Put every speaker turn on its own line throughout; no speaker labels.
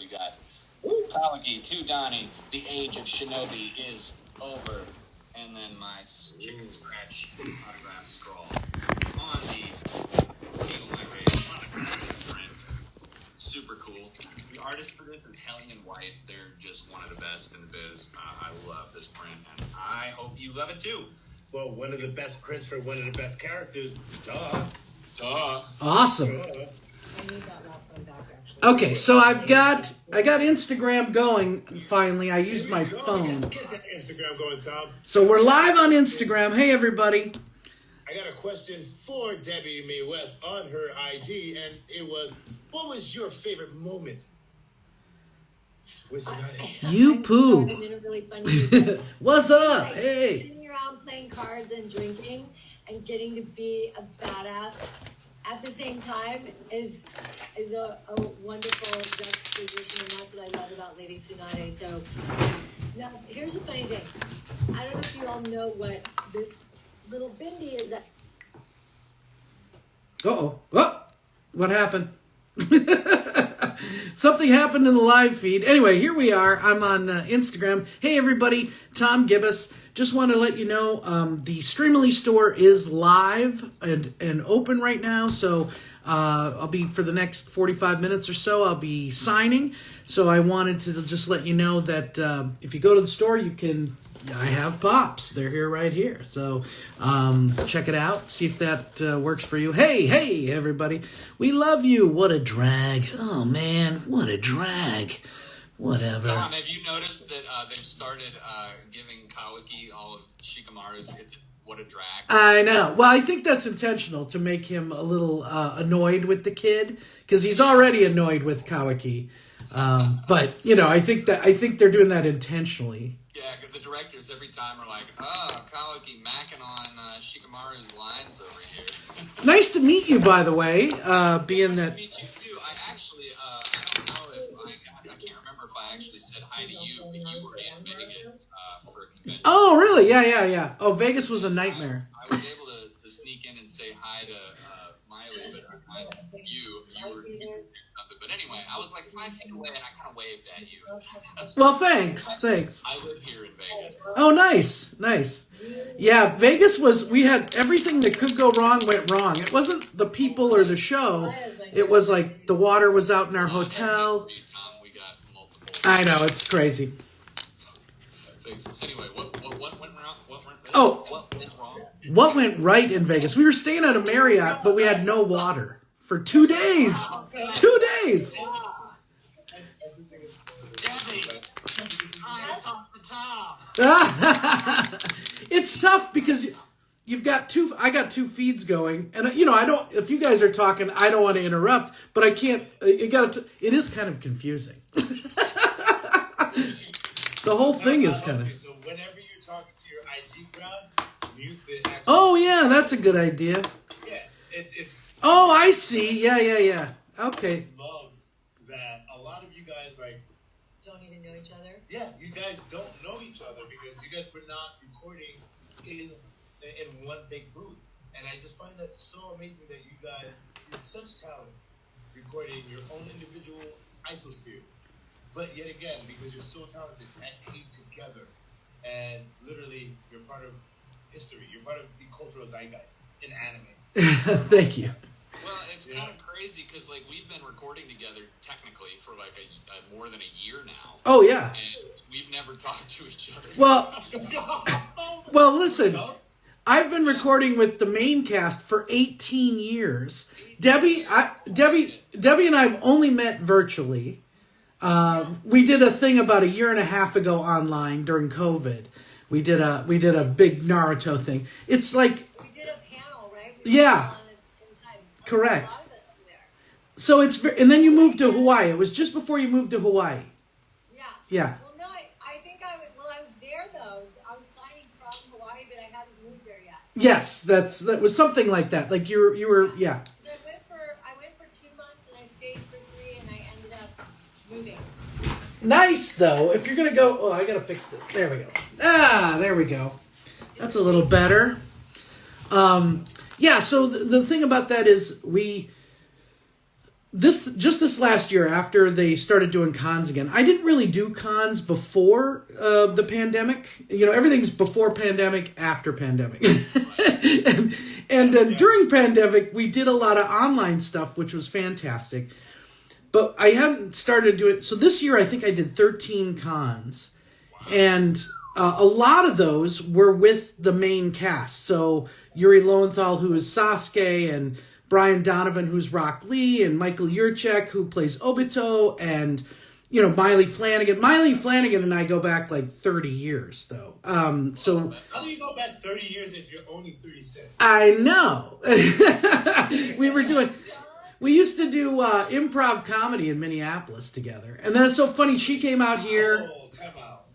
We got Kawaki to Donnie. The age of Shinobi is over. And then my chicken scratch autograph scroll on the Table My Race autograph print. Super cool. The artist for this is Helly and White. They're just one of the best in the biz. I love this print, and I hope you love it too.
Well, one of the best prints for one of the best characters. Duh.
Awesome.
I need that last one back, actually.
Okay, so I got Instagram going finally. I used my phone.
Get that Instagram going, Tom.
So we're live on Instagram. Hey everybody.
I got a question for Debbie Mae West on her IG, and it was, what was your favorite moment with Tsunade?
You poo.
I'm in a really funny mood.
What's up?
Like,
Hey.
sitting around playing cards and drinking and getting to be a badass at the same time is a wonderful juxtaposition, and that's what I love about Lady Tsunade. So now here's the funny thing. I don't know if you all know what this little bindi is. That
Uh-oh. Oh, what happened? Something happened in the live feed. Anyway, here we are. I'm on Instagram. Hey, everybody. Tom Gibis. Just want to let you know the Streamily store is live and open right now. So I'll be, for the next 45 minutes or so, I'll be signing. So I wanted to just let you know that if you go to the store, you can... I have pops. They're here right here. So check it out. See if that works for you. Hey, everybody. We love you. What a drag. Oh, man. What a drag. Whatever.
Tom, have you noticed that they've started giving Kawaki all of Shikamaru's What a Drag?
I know. Well, I think that's intentional to make him a little annoyed with the kid, because he's already annoyed with Kawaki. But, you know, I think they're doing that intentionally.
Yeah, the directors every time are like, oh, Kawaki macking on Shikamaru's lines over here.
Nice to meet you, by the way, being
Nice
that...
to meet you, too. I actually, I don't know if I can't remember if I actually said hi to you, but you were in Vegas for a convention.
Oh, really? Yeah. Oh, Vegas was a nightmare.
I was able to sneak in and say hi to Miley, but you were doing something. But anyway, I was like 5 feet away, and I kind of waved at you.
Well, thanks.
I live here in Vegas.
Oh, nice. Yeah, Vegas we had everything that could go wrong went wrong. It wasn't the people or the show. It was like the water was out in our hotel.
Tom, we got multiple.
I know, it's crazy.
So anyway, what went wrong? What went wrong?
What went right in Vegas? We were staying at a Marriott, but we had no water for 2 days. 2 days. It's tough because you've got I got two feeds going, and you know, I don't, if you guys are talking, I don't want to interrupt, but I can't, it is kind of confusing. The whole thing is kind of...
So whenever you're talking to your IG crowd, mute the actual...
Oh, yeah, that's a good idea.
Yeah, it's...
Oh, I see. Yeah. Okay.
I love that a lot of you guys, like...
don't even know each other.
Yeah, you guys don't know each other because you guys were not recording in one big booth. And I just find that so amazing that you guys, you're such talent recording your own individual isosphere. But yet again, because you're so talented and came together, and literally you're part of history. You're part of the cultural zeitgeist in anime.
Thank you.
Well, it's kind of crazy because like we've been recording together technically for like a more than a year now.
Oh, yeah.
And we've never talked to each other.
Well, listen. I've been recording with the main cast for 18 years. Debbie and I have only met virtually. We did a thing about a year and a half ago online during COVID. We did a big Naruto thing. It's like,
We did a panel, right?
Yeah. Correct. So and then you moved to Hawaii. It was just before you moved to Hawaii. Yeah.
Well, no, I think I was there though. I was signing from Hawaii, but I hadn't moved there yet.
Yes, that was something like that. Like you were, yeah.
So I went for 2 months and I stayed for 3 and I ended up moving.
Nice though. If you're gonna go, oh, I gotta fix this. There we go. There we go. That's a little better. Yeah. So the thing about that is this last year, after they started doing cons again, I didn't really do cons before the pandemic. You know, everything's before pandemic, after pandemic. and then during pandemic, we did a lot of online stuff, which was fantastic. But I haven't started doing... So this year, I think I did 13 cons. Wow. And a lot of those were with the main cast. So Yuri Lowenthal, who is Sasuke, and Brian Donovan, who's Rock Lee, and Michael Yurchek, who plays Obito, and, you know, Miley Flanagan. Miley Flanagan and I go back like 30 years, though. So
how do you go back 30 years if you're only 36?
I know. We used to do improv comedy in Minneapolis together. And then it's so funny, she came out here.
Oh, time out.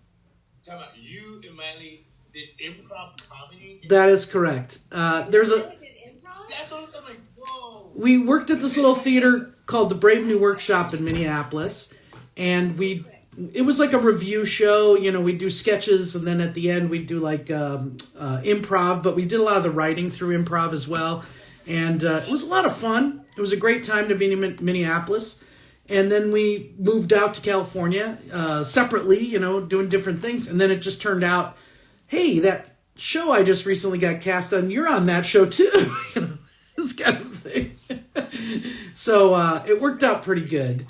You and Miley did improv comedy?
That is correct. There's a...
That's what I'm like, whoa.
We worked at this little theater called the Brave New Workshop in Minneapolis, and it was like a review show. You know, we'd do sketches, and then at the end we'd do like improv, but we did a lot of the writing through improv as well, and it was a lot of fun. It was a great time to be in Minneapolis, and then we moved out to California separately, you know, doing different things, and then it just turned out, hey, that show I just recently got cast on, you're on that show too. You know, this kind of thing. So it worked out pretty good.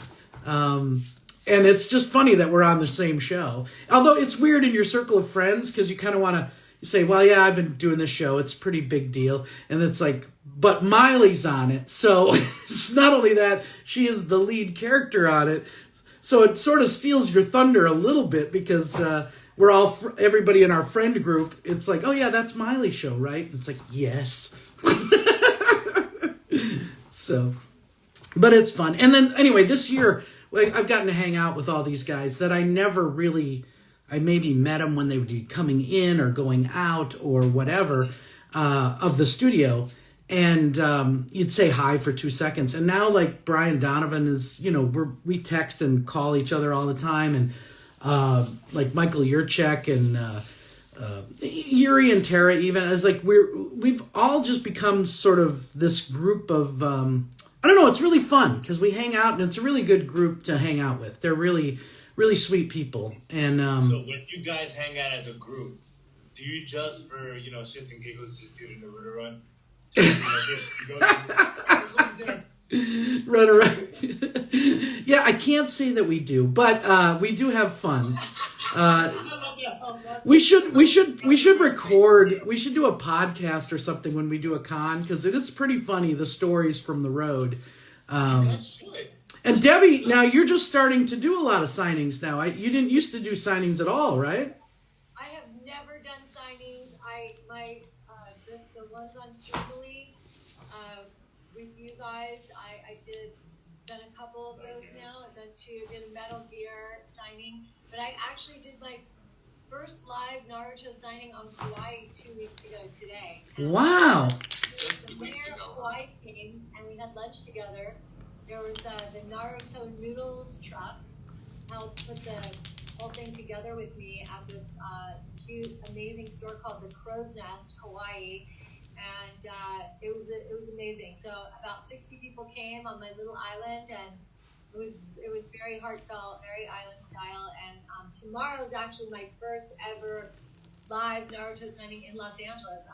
And it's just funny that we're on the same show. Although it's weird in your circle of friends because you kind of want to say, well, yeah, I've been doing this show. It's a pretty big deal. And it's like, but Miley's on it. So it's not only that, she is the lead character on it. So it sort of steals your thunder a little bit because... we're all, everybody in our friend group, it's like, oh yeah, that's Miley's show, right? It's like, yes. So, but it's fun. And then, anyway, this year, I've gotten to hang out with all these guys that I never really, I maybe met them when they would be coming in or going out or whatever of the studio. And you'd say hi for 2 seconds. And now, like, Brian Donovan is, you know, we text and call each other all the time. And like Michael Yurchek and Yuri and Tara, even as like we've all just become sort of this group of I don't know. It's really fun because we hang out and it's a really good group to hang out with. They're really sweet people. And
so when you guys hang out as a group, do you just for shits and giggles just do the Naruto run? So,
Run around. Yeah, I can't say that we do, but we do have fun. We should record. We should do a podcast or something when we do a con because it is pretty funny, the stories from the road. And Debbie, now you're just starting to do a lot of signings now. You didn't used to do signings at all, right?
I have never done signings. The ones on Streamily with you guys, I done a couple of those now. I've done two. I did a Metal Gear signing, but I actually did my first live Naruto signing on Kauai 2 weeks ago today. And
wow!
The mayor of Kauai came and we had lunch together. There was the Naruto noodles truck helped put the whole thing together with me at this cute, amazing store called the Crow's Nest, Kauai. And it was amazing. So about 60 people came on my little island, and it was very heartfelt, very island style. And tomorrow is actually my first ever live Naruto signing in Los Angeles.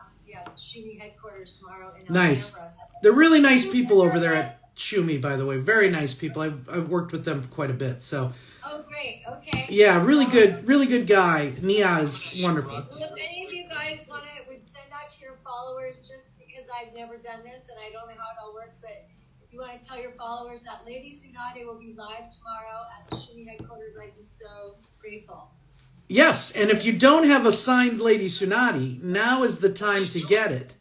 Shumi headquarters tomorrow in
nice.
Alhambra. So
they're really nice people over there at Shumi, by the way. Very nice people. I've worked with them quite a bit. So.
Oh, great. Okay.
Yeah, really good guy. Nia is wonderful.
Well, if any of you guys would send out to your followers, just because I've never done this and I don't know how it all works, but if you want to tell your followers that Lady Tsunade will be live tomorrow at the Shumi headquarters, I'd be so grateful.
Yes, and if you don't have a signed Lady Tsunade, now is the time to get it.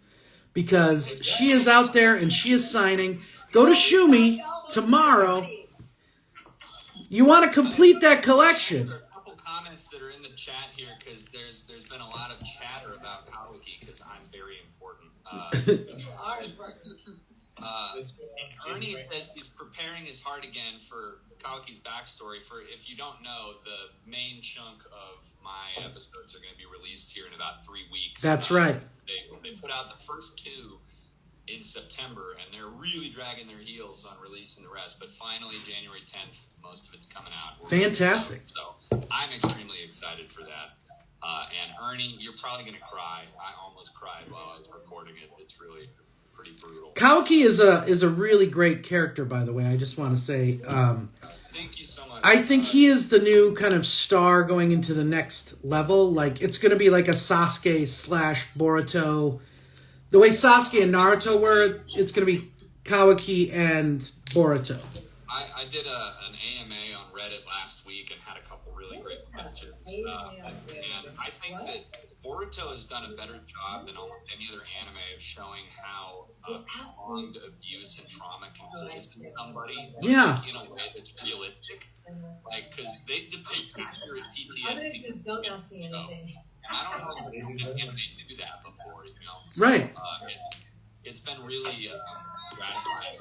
Because she is out there and she is signing. Go to Shumi tomorrow. You want to complete that collection.
There are a couple comments that are in the chat here because there's been a lot of chatter about Kawaki because I'm very important. Ernie says he's preparing his heart again for Kawaki's backstory. For if you don't know, the main chunk of my episodes are going to be released here in about 3 weeks.
That's right.
They put out the first two in September, and they're really dragging their heels on releasing the rest. But finally, January 10th, most of it's coming out. We're
Fantastic.
So I'm extremely excited for that. And Ernie, you're probably going to cry. I almost cried while I was recording it. It's really pretty brutal.
Kaoki is a really great character, by the way. I just want to say,
thank you so much.
I think he is the new kind of star going into the next level. Like, it's going to be like a Sasuke / Boruto. The way Sasuke and Naruto were, it's going to be Kawaki and Boruto.
I did an AMA on Reddit last week and had a couple really great questions. And I think that Boruto has done a better job than almost any other anime of showing how prolonged abuse and trauma can poison somebody.
Yeah.
In a way that's realistic. Like, because they depict accurate PTSD.
Don't ask me anything.
And I don't know if anime do that before, you know. So,
Right.
It's been really gratifying.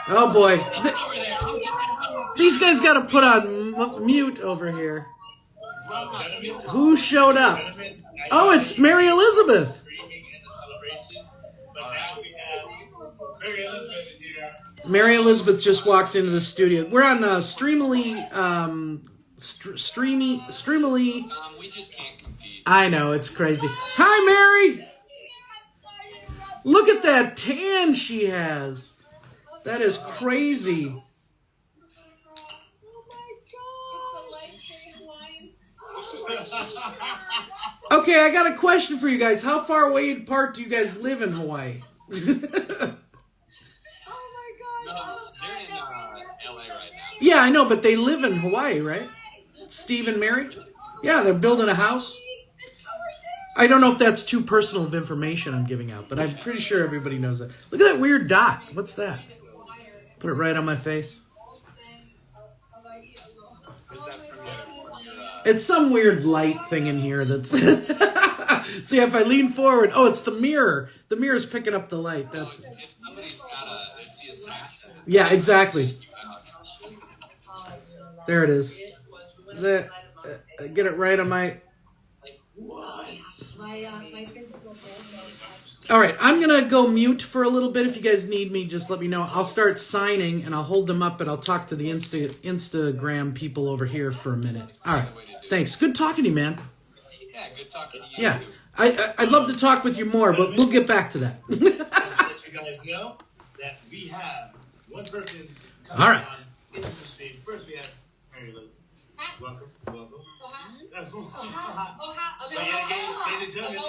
Oh boy. These guys got to put on mute over here. Who showed up? Oh, it's Mary Elizabeth. Mary Elizabeth just walked into the studio. We're on Streamily. Streamily.
We just can't compete.
I know, it's crazy. Hi, Mary. Look at that tan she has. That is crazy. Okay, I got a question for you guys. How far away apart do you guys live in Hawaii?
They're in LA right now.
Yeah, I know, but they live in Hawaii, right? Steve and Mary? Yeah, they're building a house. I don't know if that's too personal of information I'm giving out, but I'm pretty sure everybody knows that. Look at that weird dot. What's that? Put it right on my face. It's some weird light thing in here that's... See, if I lean forward... Oh, it's the mirror. The mirror's picking up the light. That's...
If somebody's got it's the assassin.
Yeah, exactly. There it is. Get it right on my... All right, I'm going to go mute for a little bit. If you guys need me, just let me know. I'll start signing, and I'll hold them up, and I'll talk to the Instagram people over here for a minute. All right, thanks. Good talking to you, man.
Yeah, good talking to you.
Yeah, I'd love to talk with you more, but we'll get back to that.
Just to let you guys know that we have one person coming
All right.
on into the stream. First, we have Mary Lou. Welcome. Ladies and gentlemen,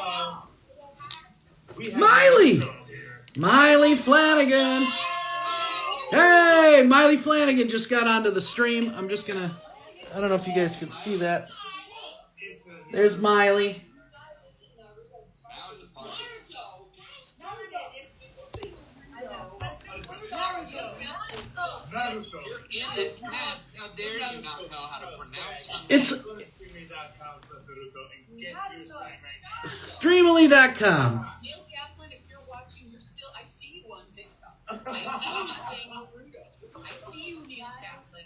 we have
Miley Flanagan. Hey, Miley Flanagan just got onto the stream. I'm just going to... I don't know if you guys can see that. There's Miley.
Now it's a party.
Naruto.
You're in it, Matt. How dare you not know how to pronounce it?
It's Streamily.com.
Neil Kaplan, if you're watching, I see you on TikTok. I see you saying Naruto. I see you, Neil Kaplan.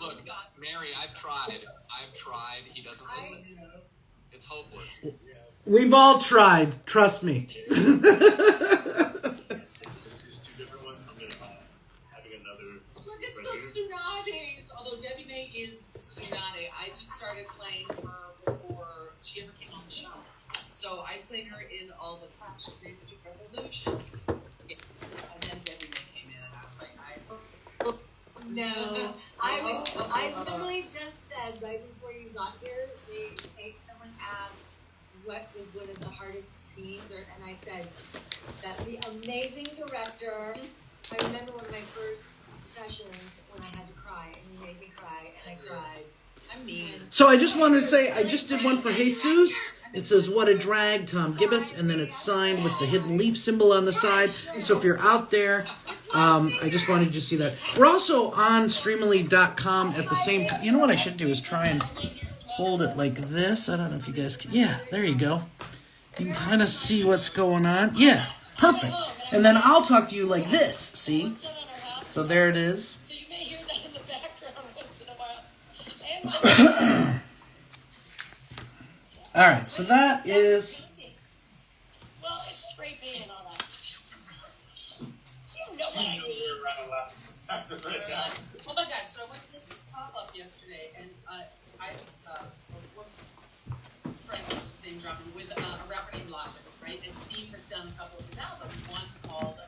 Look, Mary, I've tried. He doesn't listen. It's hopeless.
We've all tried. Trust me.
There's two different ones. I'm going to having another.
Look, it's the Tsunades. Although Debbie May is Tsunade. I just started playing her before she ever came on the show. So I played her in all the Clash of Magic Revolution. And then Debbie May came in, and I was like,
No, I literally just said right before you got here, someone asked what was one of the hardest scenes, and I said that the amazing director. I remember one of my first sessions when I had to cry, and he made me cry, and I cried.
I'm mean.
So I just wanted to say, I just did one for Jesus. It says, what a drag, Tom Gibis, and then it's signed with the hidden leaf symbol on the side. So if you're out there, I just wanted you to see that. We're also on Streamily.com at the same time. You know what I should do is try and hold it like this. I don't know if you guys can. Yeah, there you go. You can kind of see what's going on. Yeah, perfect. And then I'll talk to you like this, see? So there it is.
So you may hear that in the background once in a while.
All right, so that is...
Well, it's spray paint and all that.
after that.
Oh my god, so I went to this pop-up yesterday, and friends name dropping with a rapper named Logic, right? And Steve has done a couple of his albums, one called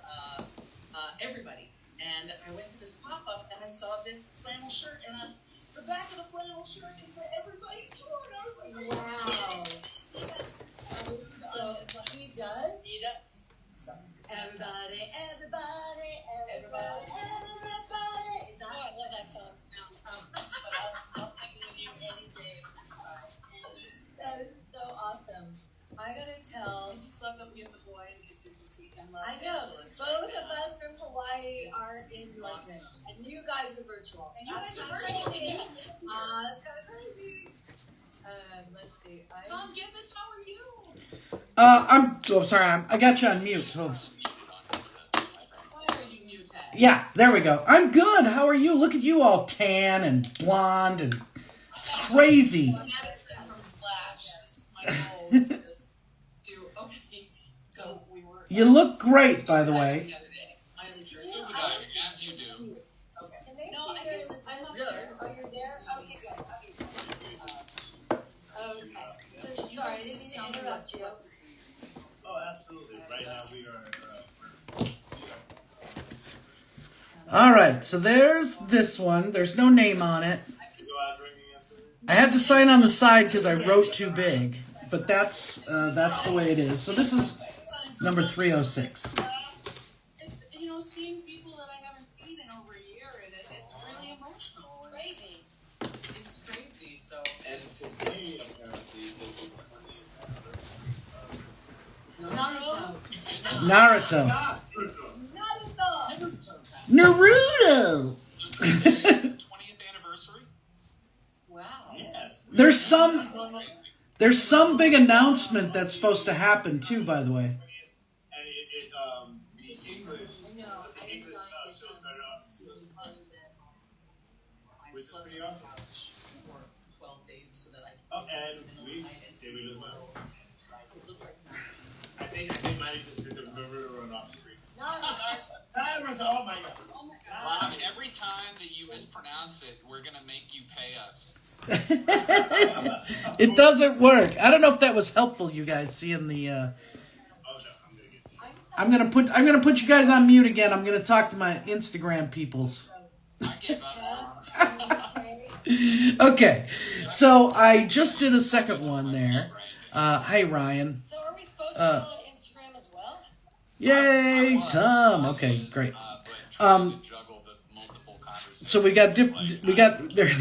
Everybody. And I went to this pop-up, and I saw this flannel shirt, and the back of the flannel shirt is the Everybody tour, and I was like,
Wow.
So
He does?
he does. So,
Everybody, everybody, everybody, everybody. Is that, I love that song.
But I'll sing with you any day.
That is so awesome. I gotta tell.
I just love that we have the boy and the contingency in Los
I know.
Angeles.
Both of us from Hawaii are in London. And you guys are virtual.
And you guys are
That's
virtual.
crazy. That's kind of crazy. Let's see.
Tom Gibis, how are you?
I'm sorry. I got you on mute. So.
Why are you muted?
Yeah, there we go. I'm good. How are you? Look at you, all tan and blonde, and it's crazy.
Madison from Splash. This is my goal. Is just to okay. So we were.
You look great, by the way.
The other day. I at least heard
As you do.
Okay.
Can they
No,
see
I
her?
guess I'm up
Good.
there.
Oh, you're there? Okay, good. Okay. So, sorry, I didn't mean to interrupt you.
Oh, absolutely. Right now we are.
All right, so there's this one. There's no name on it. I had to sign on the side because I wrote too big, but that's the way it is. So this is number 306.
It's seeing people that I haven't seen in over a year, and it's really emotional. And
Crazy.
It's crazy. So
And today, apparently, is the 20th
Naruto.
anniversary of
Naruto.
Today's 20th anniversary.
wow.
Yes.
There's some big announcement that's supposed to happen too, by the way.
And the English show started off which is pretty awesome.
For 12 days so that I can.
Oh, and we did well. I think they might have just did the Naruto run off screen. Naruto, oh my god.
Oh my god.
Bob, every time that you mispronounce it, we're gonna make you pay us.
It doesn't work. I don't know if that was helpful, you guys, seeing the.
Oh no,
I'm gonna put you guys on mute again. I'm gonna talk to my Instagram peoples.
I gave up.
Okay, so I just did a second one there. Hey Ryan.
So are we supposed to go on Instagram as well?
Yay, Tom. Okay, great.
But trying to juggle the multiple conversations.
So we got there.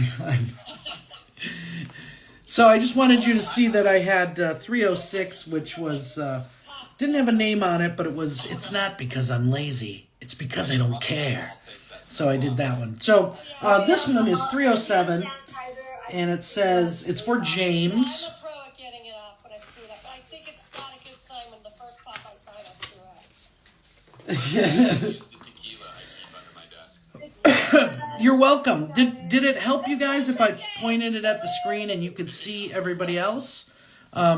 So I just wanted you to see that I had 306, which was didn't have a name on it, but it's not because I'm lazy. It's because I don't care. So I did that one. So this one is 307, and it says it's for James.
I'm a pro at getting it off when I screw it up. I think it's not a good sign when the first pop I sign I screw up.
Use the tequila I keep under my desk.
You're welcome. Did it help you guys if I pointed it at the screen and you could see everybody else?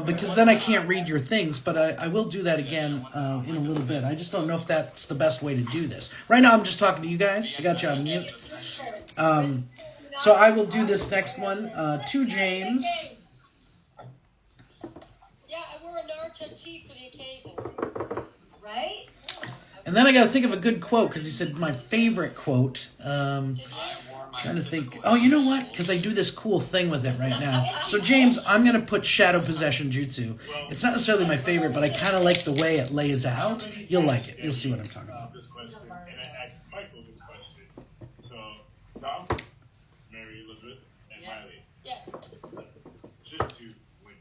Because then I can't read your things, but I will do that again in a little bit. I just don't know if that's the best way to do this. Right now I'm just talking to you guys. I got you on mute. So I will do this next one to James.
Yeah, I wore a Naruto tee for the occasion.
Right?
And then I got to think of a good quote because he said my favorite quote.
Did you?
Trying to think. Oh, you know what? Because I do this cool thing with it right now. So, James, I'm going to put Shadow Possession Jutsu. It's not necessarily my favorite, but I kind of like the way it lays out. You'll like it. You'll see what I'm talking about.
This question, and I asked Michael this question. So, Tom, Mary Elizabeth, and Miley,
Yes.
Jutsu would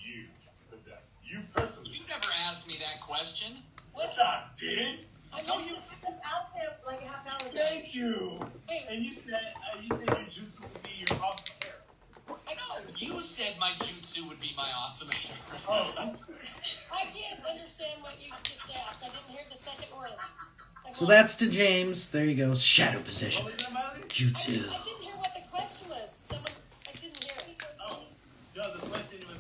you possess? You personally.
You never asked me that question.
What's up, dude?
I
Oh,
missed
you
it.
asked him like a half hour ago.
Thank you.
Wait.
And you said your jutsu would be your awesome hair.
I know.
You said my jutsu would be my awesome hair.
Oh,
I can't understand what you just asked. I didn't hear the second word.
So that's to James. There you go. Shadow Possession.
what was that, Miley?
Jutsu.
I didn't hear what the question was. I didn't hear it.
Oh, no, the question was,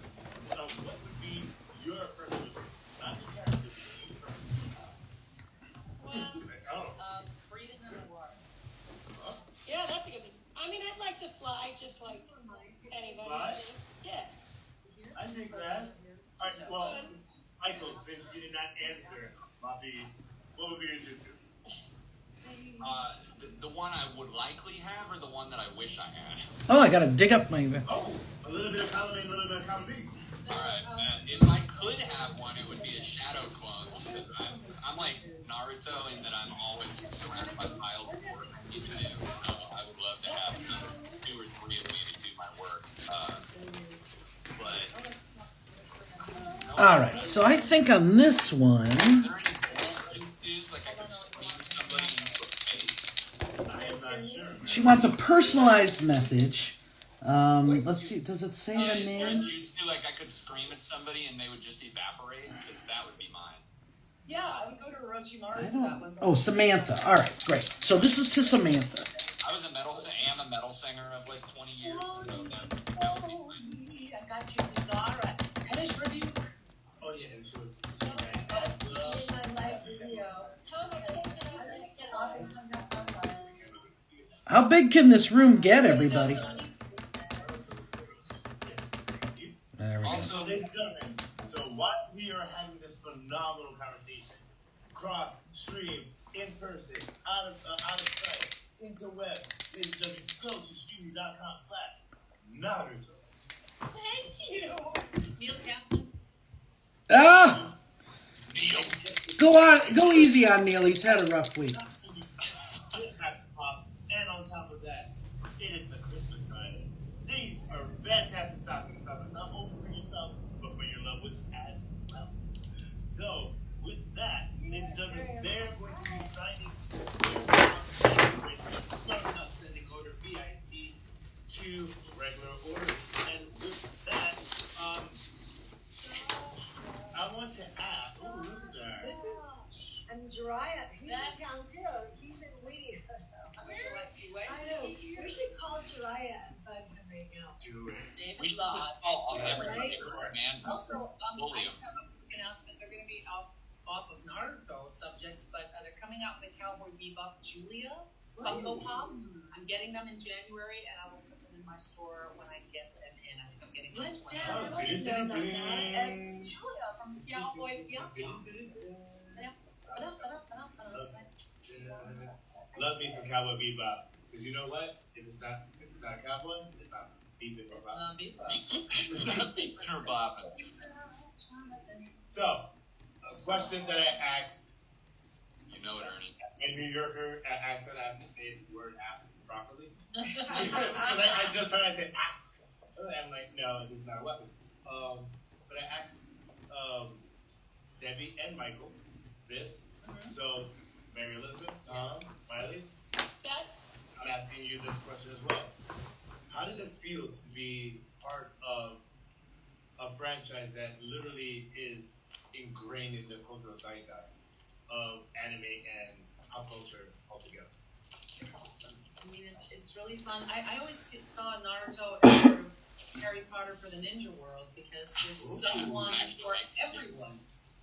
what would be your personal jutsu? Not the character, but you personally.
Well,
Oh.
Breathing underwater.
fly just like anybody.
Fly?
Yeah.
I think that. Alright, well, Michael, since you did not answer, Bobby, what would be your jutsu?
The one I would likely have, or the one that I wish I had?
Oh, I gotta dig up my.
Oh, a little bit of column A, a little bit of column B.
Alright, if I could have one, it would be a shadow clones, because I'm like Naruto in that I'm always surrounded by piles of work I need to do. I would love to have 2 or 3 of me to do my work.
All right, so I think on this one,
Are there any voice dudes, like I could scream somebody into a face?
I am not sure.
she wants a personalized message. Let's see. Does it say the
Is there a
name?
jutsu, like I could scream at somebody and they would just evaporate? Because that would be mine.
Yeah, I would go to Orochimaru
I
for that
don't.
one.
Oh, Samantha. All right, great. So this is to Samantha.
I was am a metal singer of like 20 years, so that would be mine.
I got you, Zara. Finish review.
Oh, yeah, and sure, it's
How big can this room get, everybody? There we go.
Also, ladies and gentlemen, so while we are having this phenomenal conversation, cross, stream, in person, out of sight, interweb, ladies and gentlemen, go to streamily.com/Naruto.
Thank you. Neil Kaplan.
Ah,
Neil.
go easy on Neil. He's had a rough week.
And on top of that, it is the Christmas time. These are fantastic stockings, not only for yourself, but for your loved ones as well. So, with that, ladies and gentlemen, they're going to be signing starting up sending order VIP to regular orders. And with that, I want to ask, ooh, look at that.
This is Andrea. He's in town too. He's in Lee.
Where is he? Why
I
is
know.
he here?
We should call Jiraiya and bug him right now.
Do it.
We should just call everybody, man.
Also,
Bully
I
'em.
just have a quick announcement. They're going to be off of Naruto subjects, but they're coming out with the Cowboy Bebop Julia Funko Pop. I'm getting them in January, and I will put them in my store when I get them in. I think I'm getting them
What's
20.
that? I don't know about that.
It's Julia from Cowboy Bebop.
Love me some Cowboy Bebop. Because you know what? If it's not Cowboy, it's not beeping or
It's
bopping.
not Bebop.
It's not beeping or bopping.
So, a question that I asked
You know it, Ernie.
a New Yorker accent, I have to say the word ask properly. I just heard I said ask. I'm like, no, it's not a weapon. But I asked Debbie and Michael this. So, Mary Elizabeth, Tom, Miley,
Yes.
I'm asking you this question as well. How does it feel to be part of a franchise that literally is ingrained in the cultural zeitgeist of anime and pop culture altogether?
It's awesome. I mean, it's really fun. I always saw Naruto as sort of Harry Potter for the ninja world because there's someone for everyone.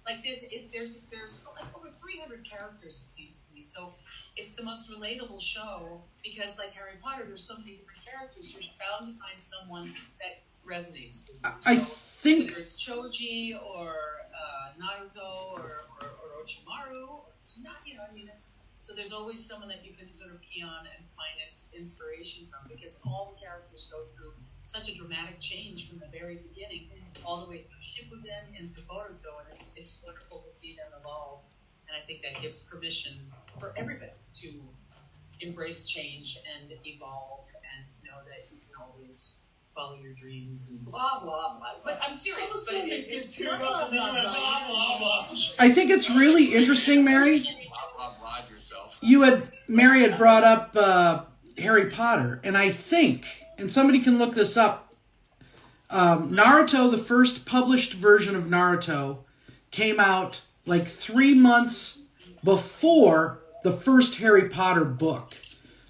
Like there's like over 300 characters, it seems to me. So it's the most relatable show because, like Harry Potter, there's so many different characters. You're bound to find someone that resonates with you.
I
So
think
whether it's Choji or Naruto or Orochimaru or Tsunade, I mean, so there's always someone that you can sort of key on and find inspiration from because all the characters go through such a dramatic change from the very beginning all the way through Shippuden into Boruto, and it's wonderful to see them evolve. And I think that gives permission for everybody to embrace change and evolve and know that you can always follow your dreams and blah, blah, blah. But I'm serious. But it's blah, blah, blah, blah.
I think it's really interesting, Mary.
Blah, blah, yourself.
Mary had brought up Harry Potter, and I think, and somebody can look this up. Naruto, the first published version of Naruto, came out like 3 months before the first Harry Potter book.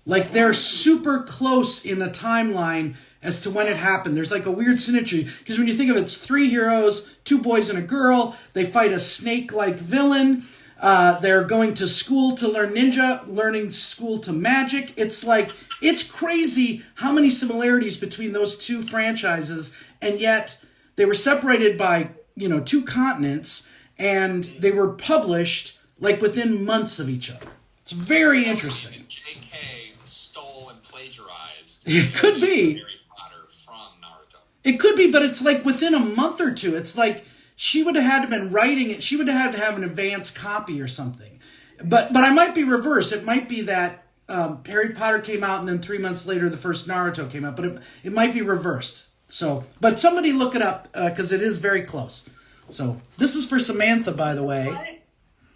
Like, they're super close in a timeline as to when it happened. There's like a weird synergy. Because when you think of it, it's 3 heroes, 2 boys and a girl. They fight a snake-like villain. They're going to school to learn ninja, learning school to magic. It's like, It's crazy how many similarities between those two franchises, and yet they were separated by, 2 continents, and they were published like within months of each other. It's very interesting.
J.K. stole and plagiarized.
It could be.
Harry Potter from Naruto.
It could be, but it's like within a month or two. It's like she would have had to been writing it. She would have had to have an advance copy or something. But I might be reversed. It might be that Harry Potter came out and then 3 months later the first Naruto came out. But it might be reversed. So, but somebody look it up because it is very close. So this is for Samantha, by the way.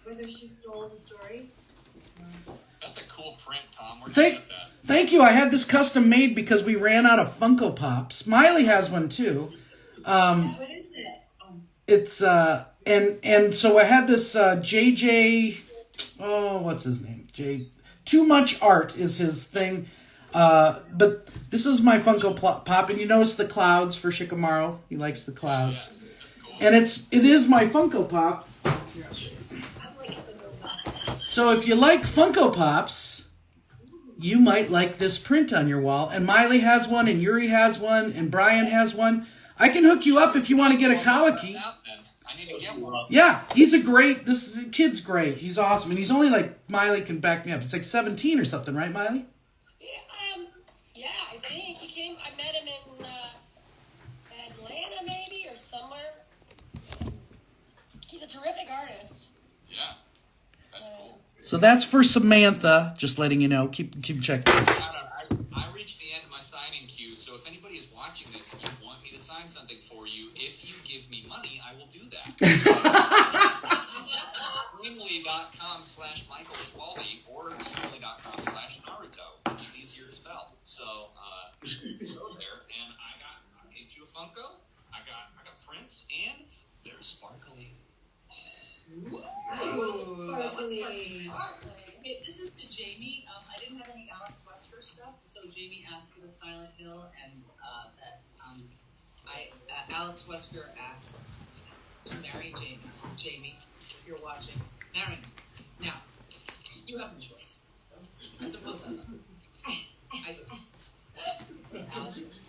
Whether she stole the story.
That's a cool print, Tom. Where'd you get that?
Thank you. I had this custom made because we ran out of Funko Pops. Miley has one too.
What is it?
It's and so I had this JJ. Oh, what's his name? Too Much Art is his thing. But this is my Funko Pop, and you notice the clouds for Shikamaru. He likes the clouds, and it is my Funko Pop. Here, I'll show you. So if you like Funko Pops, you might like this print on your wall. And Miley has one, and Yuri has one, and Brian has one. I can hook you up if you want to get a Kawaki.
I need to get one.
Yeah, this kid's great. He's awesome. And he's only like, Miley can back me up. He's like 17 or something, right, Miley?
Yeah, I think he came. I met him in Atlanta, maybe, or somewhere. He's a terrific artist.
Yeah, that's cool.
So that's for Samantha. Just letting you know. Keep checking.
I reached the end of my signing queue, so if anybody is watching this and you want me to sign something for you, if you give me money, I will do that. Streamily.com/Michael Schwalbe or Streamily.com/Naruto, which is easier to spell. So go there, and I made you a Funko. I got prints, and they're sparkly.
Hey, this is to Jamie. I didn't have any Alex Wesker stuff, so Jamie asked for the Silent Hill, and Alex Wesker asked to marry Jamie. So Jamie, if you're watching, marry me. Now, you have a choice. I suppose I love you. I do. Alex Wesker.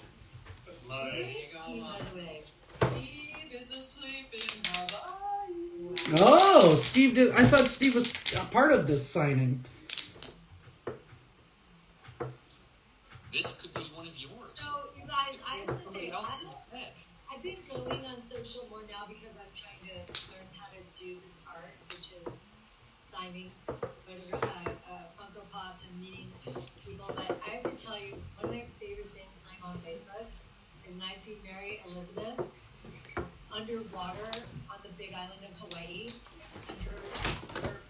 Steve, by the way.
Steve is asleep in Hawaii.
Oh, Steve did. I thought Steve was a part of this signing.
This could be one of yours.
So, you guys, I have to say, I've been going on social more now because I'm trying to learn how to do this art, which is signing Funko Pops and meeting people. But I have to tell you, one of my favorite things when I'm on Facebook is when I see Mary Elizabeth underwater on the big island of Hawaii, and her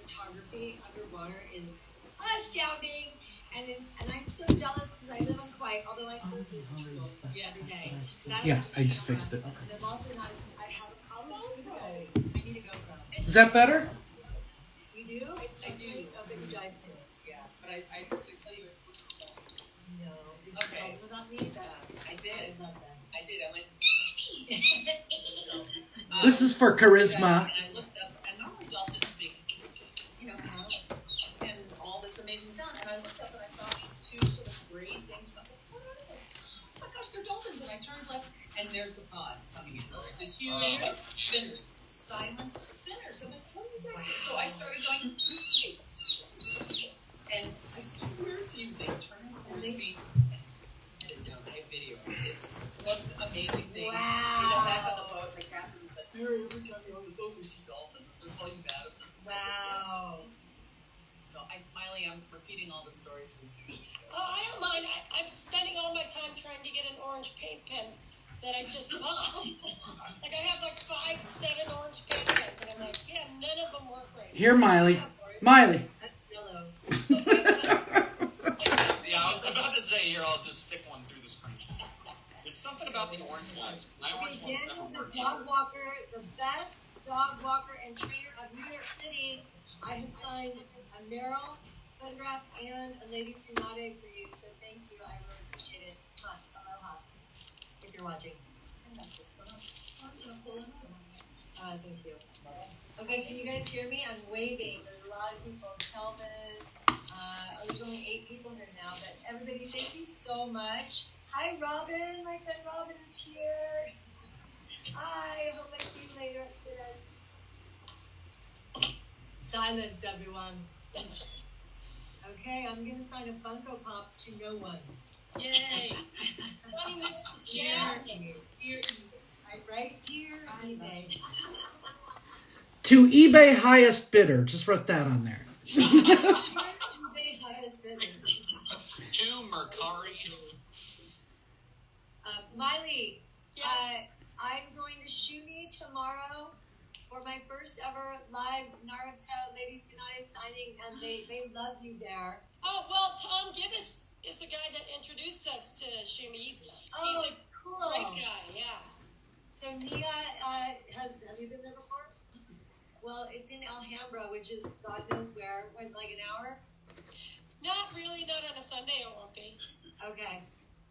photography underwater is astounding. And I'm so jealous because I live on Hawaii, although I surf the turtles every day.
Yeah, I just fixed it.
And I'm also not. I have a problem with GoPro. I need a GoPro.
Is that better?
You do?
I do.
Oh, but you drive too.
Yeah, but I was going to tell you it's
No. Did you
Okay.
tell them about me?
I did.
I love that.
I did. I went,
This is for charisma.
And I looked up, and normally dolphins make, and all this amazing sound. And I looked up and I saw these two sort of gray things, and I was like, what are they? Oh my gosh, they're dolphins. And I turned left, and there's the pod coming in. Like this huge spinners, silent spinners. I'm like, what are you guys doing? So I started going, and I swear to you, they turned towards me. I have video. It's the most amazing thing.
Wow.
Back on the boat, the captain said, Mary, every time you're on the boat, we see dolphins. I'm going to call you Madison.
Wow.
No, Miley, I'm repeating all the stories from sushi.
Oh, I don't mind. I'm spending all my time trying to get an orange paint pen that I just bought. Like, I have like 5, 7 orange paint pens, and I'm like, yeah, none of them work right.
Here, Miley. Miley.
That's yellow.
Yeah, I was about to say here, I'll just stick one through the screen. It's something about the orange ones. My orange ones never
Daniel, the
worked.
dog walker, the best dog walker and trainer of New York City. I have signed a Meryl photograph and a Lady Tsunade for you, so thank you. I really appreciate it. Aloha. If you're watching.
That's this one. I'm going to pull it out.
Thank you. Okay, can you guys hear me? I'm waving. There's a lot of people. Kelvin, There's only 8 people here now, but everybody, thank you so much. Hi, Robin. My friend Robin is here. Hi. Hope I see you later. Silence, everyone. Okay, I'm gonna sign a Funko Pop to no one.
Yay! Funny Miss Jasmine.
Dear eBay. Right, dear eBay.
To eBay highest bidder. Just wrote that on there.
eBay highest bidder.
To Mercari.
Miley,
Yeah.
I'm going to Shumi tomorrow for my first ever live Naruto Lady Tsunade signing, and they love you there.
Oh, well, Tom Gibis is the guy that introduced us to Shumi. He's a
cool.
great guy, yeah.
So Nia, have you been there before? Well, it's in Alhambra, which is God knows where. Was like an hour?
Not really, not on a Sunday it won't be.
Okay.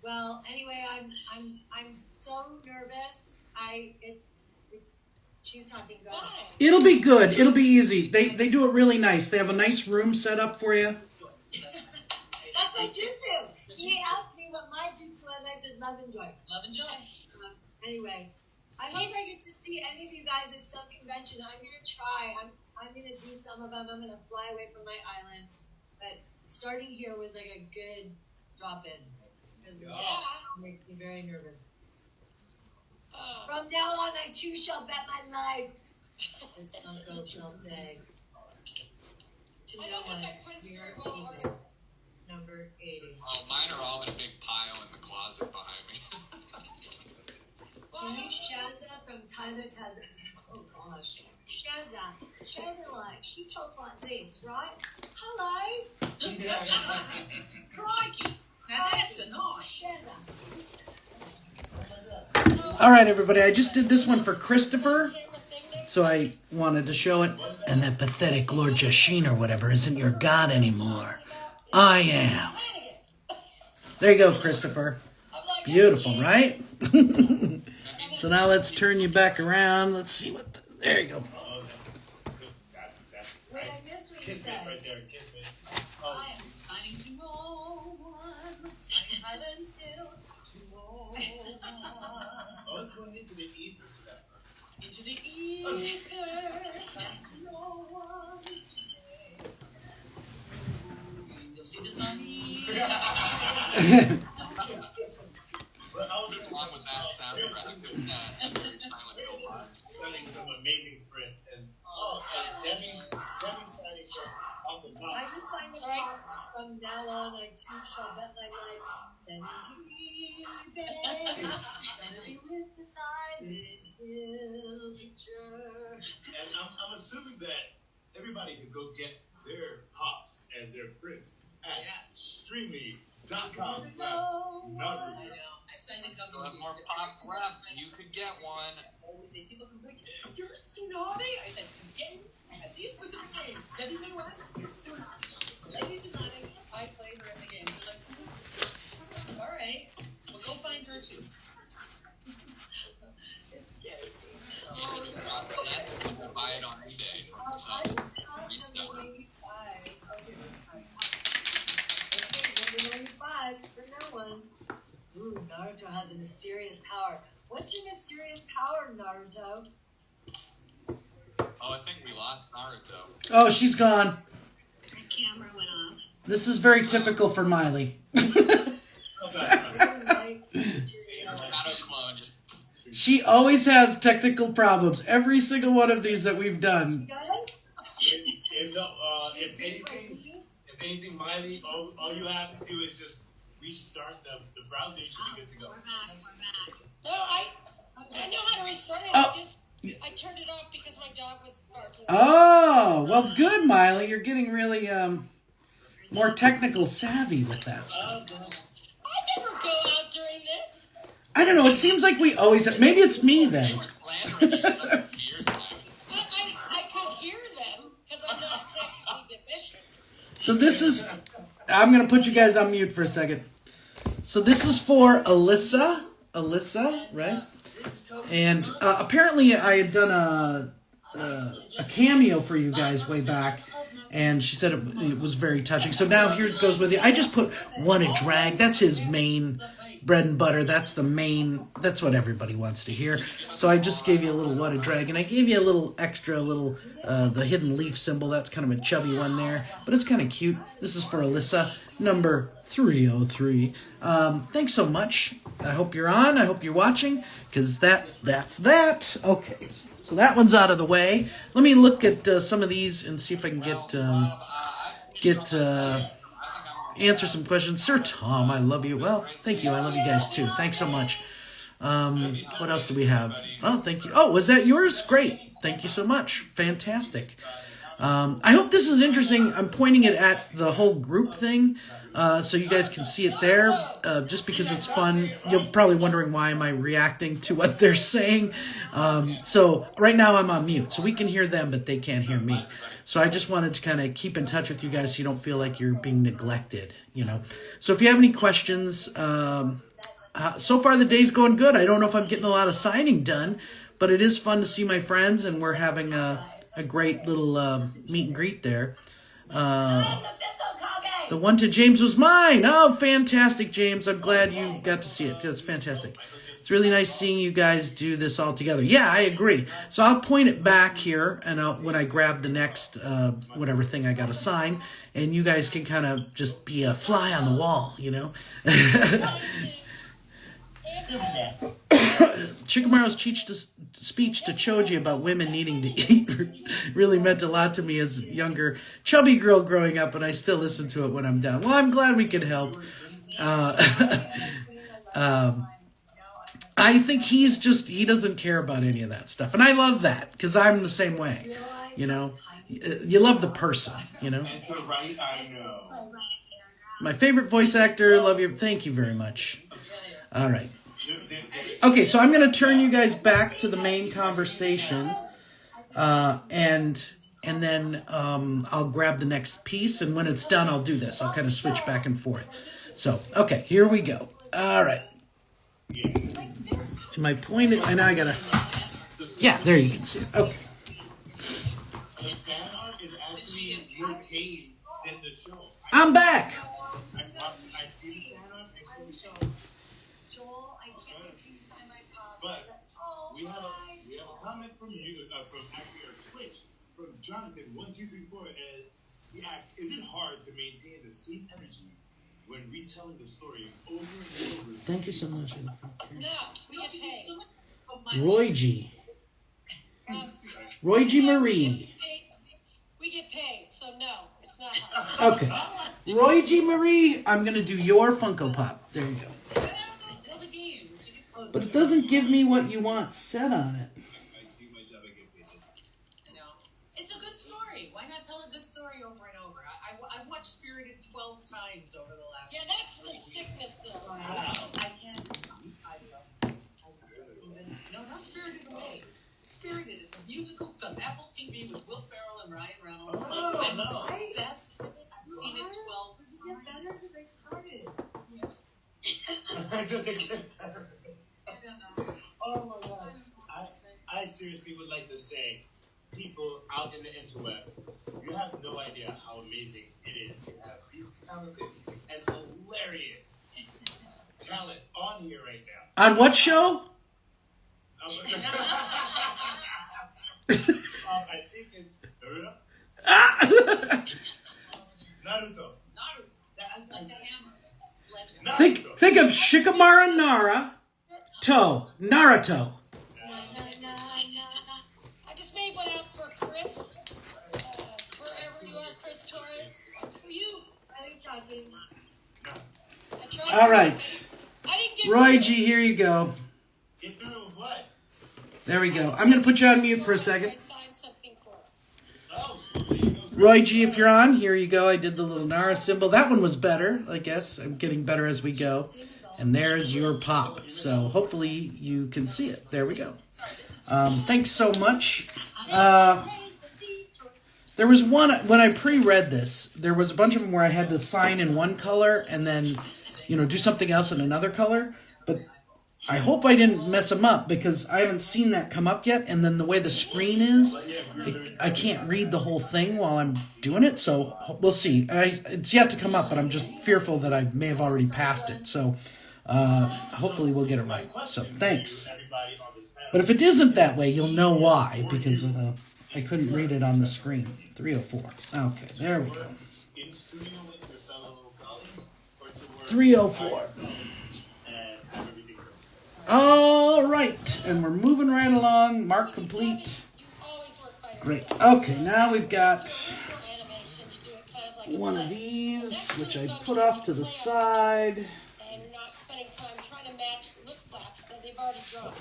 Well, anyway, I'm so nervous. She's talking about.
Why?
It'll be good. It'll be easy. They do it really nice. They have a nice room set up for you.
That's my jutsu. He asked me what my jutsu was. I said, love and joy.
Love and joy.
Anyway, I hope I get to see any of you guys at some convention. I'm gonna try. I'm gonna do some of them. I'm gonna fly away from my island, but starting here was like a good drop in because it makes me very nervous. From now on, I too shall bet my life. This uncle shall say. To
I
no
don't have
one,
my prints
we
very
are
well
even.
ordered.
Number 80.
Oh, mine are all in a big pile in the closet behind me.
Can you Shazza from Tyler Tazza? Oh gosh. Shazza like, she talks like this, right? Hello?
Crikey. Now that's a nice.
Shazza.
All right, everybody. I just did this one for Christopher, so I wanted to show it. And that pathetic Lord Jashin or whatever isn't your god anymore. I am. There you go, Christopher. Beautiful, right? So now let's turn you back around. Let's see what. There you go.
Wait, I missed what you
Kiss me
said.
right there, kiss me.
I am signing to no one. Silent hill to no one.
Oh, it's going into the ether stuff.
Into the ether, signing to no one. You'll see the sun.
But I was
Along with that soundtrack, Silent Hill vibes.
signing some amazing prints, and Debbie's signing some awesome
I
pops.
just signed the clock. From now on, I too shall bet my life. Send to me, babe. Gonna be with the silent hill picture.
And I'm assuming that everybody can go get their pops and their prints at streamily.com/Naruto.
I know. I've signed a couple
You'll
of
have
these.
more pops left. You could get one.
I always say people can break. You're Tsunade. I said games. I have these specific names. Debbie May West. It's Tsunade. It's Lady Tsunade. I play her in the game. They're like, all right. Well, go find her too.
It scares me.
You can buy it on eBay for some free stuff.
Number 95. Okay, number 95 for no one. Ooh, Naruto has a mysterious power. What's your mysterious power, Naruto?
Oh, I think we lost Naruto.
Oh, she's gone.
The camera went off.
This is very typical for Miley.
Naruto clone just.
She always has technical problems. Every single one of these that we've done.
Guys?
If anything, Miley, all you have to do is just restart the browser. You should be good to go.
We're back. No, I know how to restart it.
Oh.
I turned it off because my dog was barking.
Oh, well, good, Miley. You're getting really more technical savvy with that stuff.
I never go out during this.
I don't know. It seems like we always have. Maybe it's me
They
then.
were slandering you so for years now.
But I could hear them because I'm not technically deficient.
So this is. I'm going to put you guys on mute for a second. So this is for Alyssa. Alyssa, right? And apparently I had done a cameo for you guys way back. and she said it was very touching. So now here it goes with you. I just put "What a Drag." That's his main bread and butter. That's what everybody wants to hear. So I just gave you a little "What a Drag," and I gave you a little extra, the hidden leaf symbol. That's kind of a chubby one there, but it's kind of cute. This is for Alyssa, number 303. Thanks so much. I hope you're on. I hope you're watching, because that's that. Okay, so that one's out of the way. Let me look at some of these and see if I can answer some questions. Sir Tom, I love you. Well, thank you. I love you guys too. Thanks so much. What else do we have? Oh, thank you. Oh, was that yours? Great. Thank you so much. Fantastic. I hope this is interesting. I'm pointing it at the whole group thing, so you guys can see it there, just because it's fun. You're probably wondering why am I reacting to what they're saying. So right now I'm on mute, so we can hear them, but they can't hear me. So I just wanted to kind of keep in touch with you guys so you don't feel like you're being neglected, you know. So if you have any questions, so far the day's going good. I don't know if I'm getting a lot of signing done, but it is fun to see my friends, and we're having a great little meet and greet there. The one to James was mine. Oh, fantastic, James. I'm glad you got to see it. That's fantastic. It's really nice seeing you guys do this all together. Yeah, I agree. So I'll point it back here, and when I grab the next whatever thing I got to sign, and you guys can kind of just be a fly on the wall, you know? Shikamaru's speech to Choji about women needing to eat really meant a lot to me as a younger chubby girl growing up, and I still listen to it when I'm down. Well, I'm glad we could help. I think he doesn't care about any of that stuff, and I love that, because I'm the same way, you know? You love the person, you know?
It's a right, I know.
My favorite voice actor, love you. Thank you very much. All right. Okay, so I'm going to turn you guys back to the main conversation, and then I'll grab the next piece, and when it's done, I'll do this. I'll kind of switch back and forth. So, okay, here we go. All right. Am I pointing? And now I got to... Yeah, there you can see it. Okay. I'm back!
I see the fan art next to the show.
Joel, I can't wait to sign my pop.
But we have a comment from you, from actually our Twitch, from Jonathan1234, and he asks, is it hard to maintain the same energy when retelling the story over and over?
Thank you so much.
No, we get paid.
So much of my
Roy G. Roy G. Marie.
We get paid, so no, it's not hard.
Okay. Roy G. Marie, I'm going to do your Funko Pop. There you go.
All the games.
But it doesn't give me what you want said on it.
I do my job, I get paid.
You know, it's a good story. Why not tell a good story over and over? I've watched Spirited 12 times over the last.
Yeah, that's the sickness, though.
I can't. I love this. No, not Spirited Away. Spirited. It's a musical. It's on Apple TV with Will Ferrell and Ryan Reynolds. I'm obsessed with it. I've seen it 12 times. Does it get better since I started? Yes.
Does it get better?
I don't know.
Oh my gosh. I seriously would like to say, people out in the interwebs, you have no idea how amazing it is to have these talented and hilarious talent on here right now.
On what show?
I think it's Naruto.
Like a hammer. Sledgehammer.
Think of Shikamaru Nara. Naruto.
I just made one out for Chris. Wherever you are, Chris Torres. That's for you.
Riley's talking.
I tried.
All right.
I didn't get
Roy
through.
G, here you go.
Get through with what?
There we go. I'm going to put you on mute for a second.
I signed something for her.
Oh, there you go.
Roy G, if you're on, here you go. I did the little Nara symbol. That one was better, I guess. I'm getting better as we go. And there's your pop. So hopefully you can see it. There we go. Thanks so much. There was one, when I pre-read this, there was a bunch of them where I had to sign in one color and then, do something else in another color. But I hope I didn't mess them up because I haven't seen that come up yet. And then the way the screen is, I can't read the whole thing while I'm doing it. So we'll see. It's yet to come up, but I'm just fearful that I may have already passed it. So hopefully we'll get it right. So thanks. But if it isn't that way, you'll know why, because I couldn't read it on the screen. 304. Okay, there we go. 304. All right, and we're moving right along. Mark complete. Great. Okay, now we've got one of these, which I put off to the side.
And not spending time trying to match lip flaps that they've already drawn.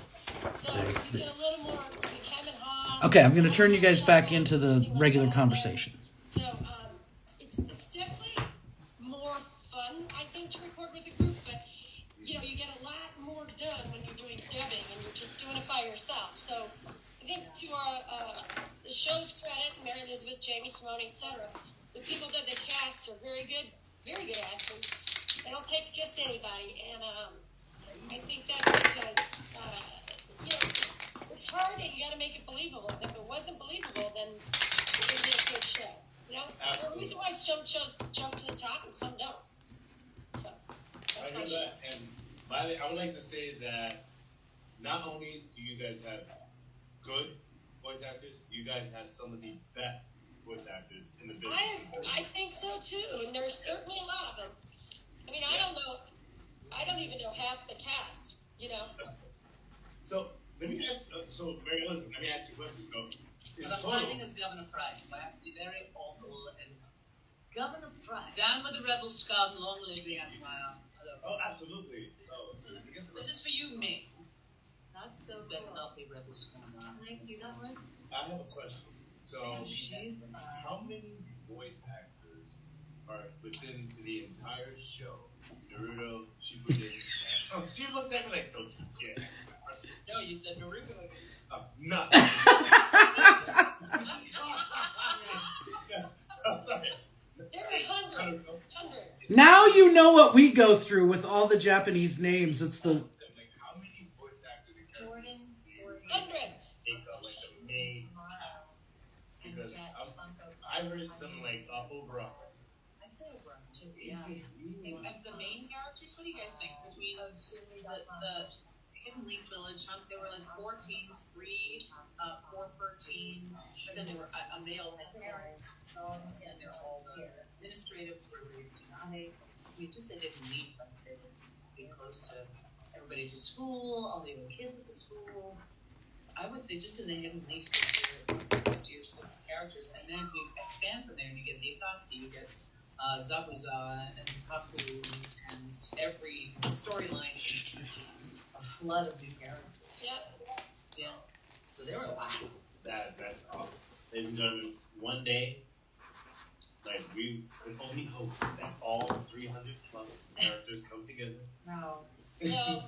So
There's
you get a
this.
little more hem and haw.
Okay, I'm going to turn you guys back into the regular conversation.
So it's definitely more fun, I think, to record with a group, but you know, you get a lot more done when you're doing dubbing and you're just doing it by yourself. So I think to the show's credit, Mary Elizabeth, Jamie, Simone, etc., the people that they cast are very good actors. They don't take just anybody, and I think that's because you know, it's hard and you got to make it believable. And if it wasn't believable, then it wouldn't be a good show. You know, there's a reason why some shows jump to the top and some don't. So that's my show.
And Miley, I would like to say that not only do you guys have good voice actors, you guys have some of the best voice actors in the business.
I think so too, and there's certainly a lot of them. I mean, I don't even know half the cast, you know.
So let me ask. So Mary Elizabeth, let me ask you a question. So,
But I'm signing as Governor Price, so I have to be very awful and
Governor Price.
down with the rebel scum, long live the Empire. Hello.
oh, absolutely. Oh,
This is for you, me.
That's so
Better
cool.
not be rebel scum.
Can I see that one?
I have a question. So,
She's
how many voice actors are within the entire show? Naruto, Shippuden. Oh, she looked at me like, don't you get it?
No, you said Naruto.
No. Sorry.
There are hundreds.
Now you know what we go through with all the Japanese names. It's the...
Like, how many voice actors and characters
Jordan,
Hundreds.
make up like the main cast? Because I heard something like over 100.
I'd say over. And the main characters, what do you guys think? Between the Hidden League Village, there were like 4 teams, 4 per team, but then there were a male head parents, and they're all administrative for Tsunade. We just they didn't meet, let's say, be close to everybody to school, all the other kids at the school. I would say just in the Hidden League, your characters, and then if you expand from there and you get Nikatsuki, you get Zabuza and Kaku, and every storyline is a flood of new characters.
Yep.
Yeah. So there were a lot.
That's awesome. Ladies and gentlemen, one day, like, we can only hope that all 300 plus characters come together.
no.
No.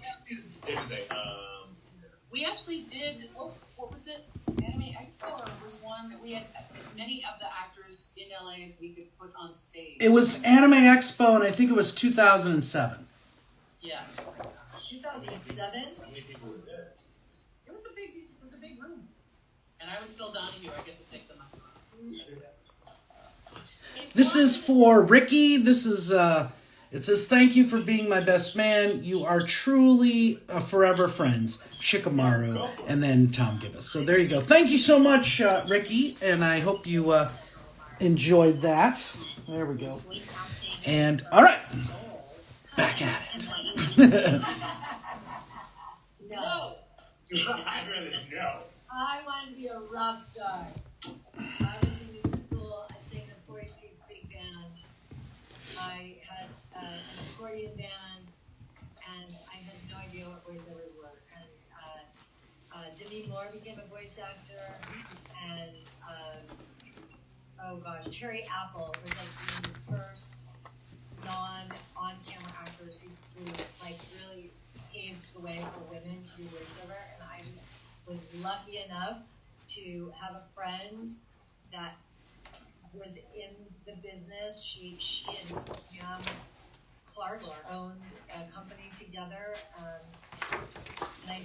It was like,
We actually did, what was it? Anime Expo was one that we had as many of the actors in LA as we could put on stage.
It was Anime Expo, and I think it was 2007.
Yeah.
2007?
how many people were there?
It was a big room. And I was Phil Donahue, I get to take them out.
This is for Ricky. This is, it says, thank you for being my best man. You are truly forever friends. Shikamaru, and then Tom Gibis. So there you go. Thank you so much, Ricky, and I hope you enjoyed that. There we go. And, all right, back at it.
No.
I really know.
I wanted to be a rock star. I went to music school. I sang in a 40-piece big band. I had an accordion band, and I had no idea what voiceovers were. And Demi Moore became a voice actor, and oh gosh, Cherry Apple was like the first non-on-camera actors who like really paved the way for women to do voiceover, and I just was lucky enough to have a friend that was in the business. She and Clark owned a company together.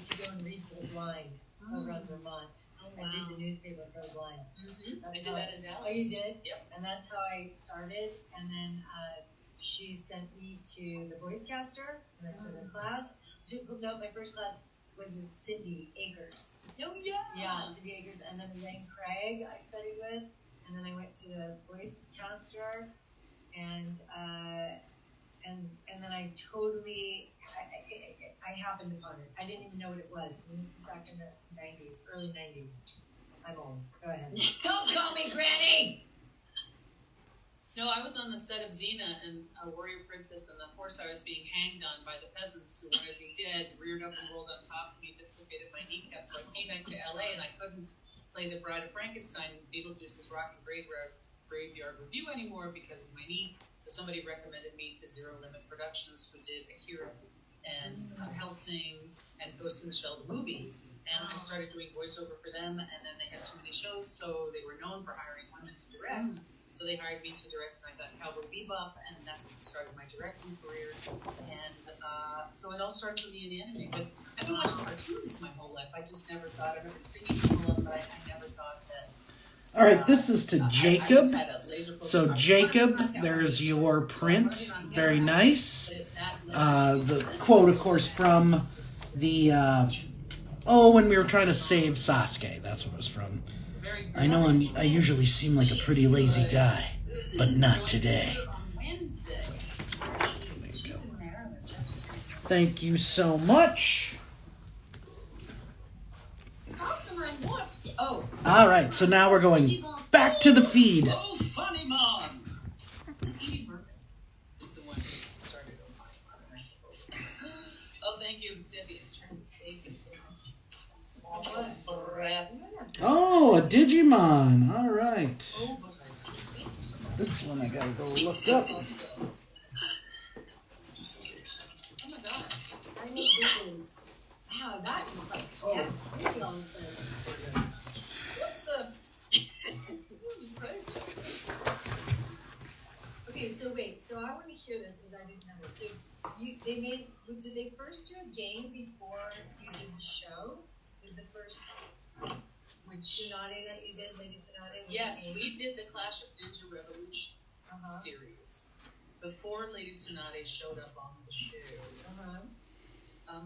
used to go and read for the blind over in Vermont.
Oh,
I read the newspaper for the blind.
I did that in Dallas.
Oh, you did?
Yep.
And that's how I started. And then she sent me to the voicecaster, and I took a class. No, my first class was with Cindy Akers.
Oh, yeah.
Yeah, Cindy Akers. And then Elaine Craig I studied with. And then I went to the voicecaster, and then I totally, I happened upon it. I didn't even know what it was. And this is back in the 90s, early 90s. I'm old. Go ahead. Don't call me Granny!
No, I was on the set of Xena and a warrior princess, and the horse I was being hanged on by the peasants who wanted me dead reared up and rolled on top of me, dislocated my kneecap. So I came back to LA, and I couldn't play the Bride of Frankenstein in Beetlejuice's Rock and Graveyard Review anymore because of my knee. So somebody recommended me to Zero Limit Productions, who did Akira and Hellsing and Ghost in the Shell the movie. And I started doing voiceover for them, and then they had too many shows, so they were known for hiring women to direct. So they hired me to direct, and I got Cowboy Bebop, and that's what started my directing career. And so it all started with me in anime. But I've been watching cartoons my whole life. I just never thought, I've been singing for them, but I never thought that.
All right, this is to Jacob.
I had a laser focus
So
on
Jacob,
one.
there's your print. Very nice. The quote, of course, from the when we were trying to save Sasuke. That's what it was from. I know I usually seem like a pretty lazy guy, but not today. Thank you so much.
Oh,
All right, so now we're going back to the feed.
Oh, funny mom! Edie Murphy is the one who started Oh, thank you, Debbie. I'm trying to save it.
Oh, a Digimon. All right. This one I gotta go look up.
Oh my god.
I need Gibis. Wow, that is like Snap City all of a sudden. Okay, so wait, so I want to hear this because I didn't know this. So did they first do a game before you did the show? Was the first with Tsunade that you did, Lady Tsunade?
Yes, we did the Clash of Ninja Revolution series before Lady Tsunade showed up on the show.
I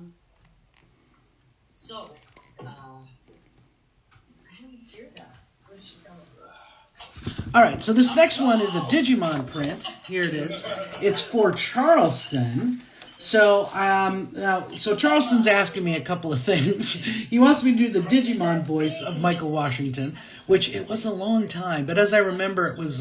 didn't hear that. What did she sound like?
All right, so this next one is a Digimon print. Here it is. It's for Charleston. So, so Charleston's asking me a couple of things. He wants me to do the Digimon voice of Michael Washington, which it was a long time, but as I remember, it was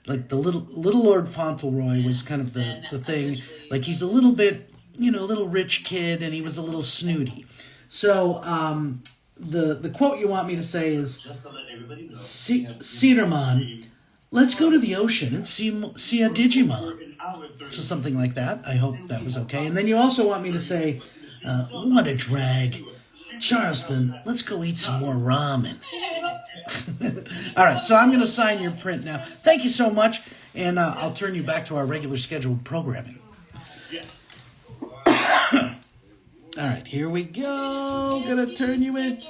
like the little Lord Fauntleroy was kind of the thing. Like he's a little bit, a little rich kid, and he was a little snooty. So, the quote you want me to say is, Cedarmon, let's go to the ocean and see a Digimon. So something like that. I hope that was okay. And then you also want me to say, what a drag. Charleston, let's go eat some more ramen. All right, so I'm going to sign your print now. Thank you so much, and I'll turn you back to our regular scheduled programming. All right, here we go. Gonna turn you in.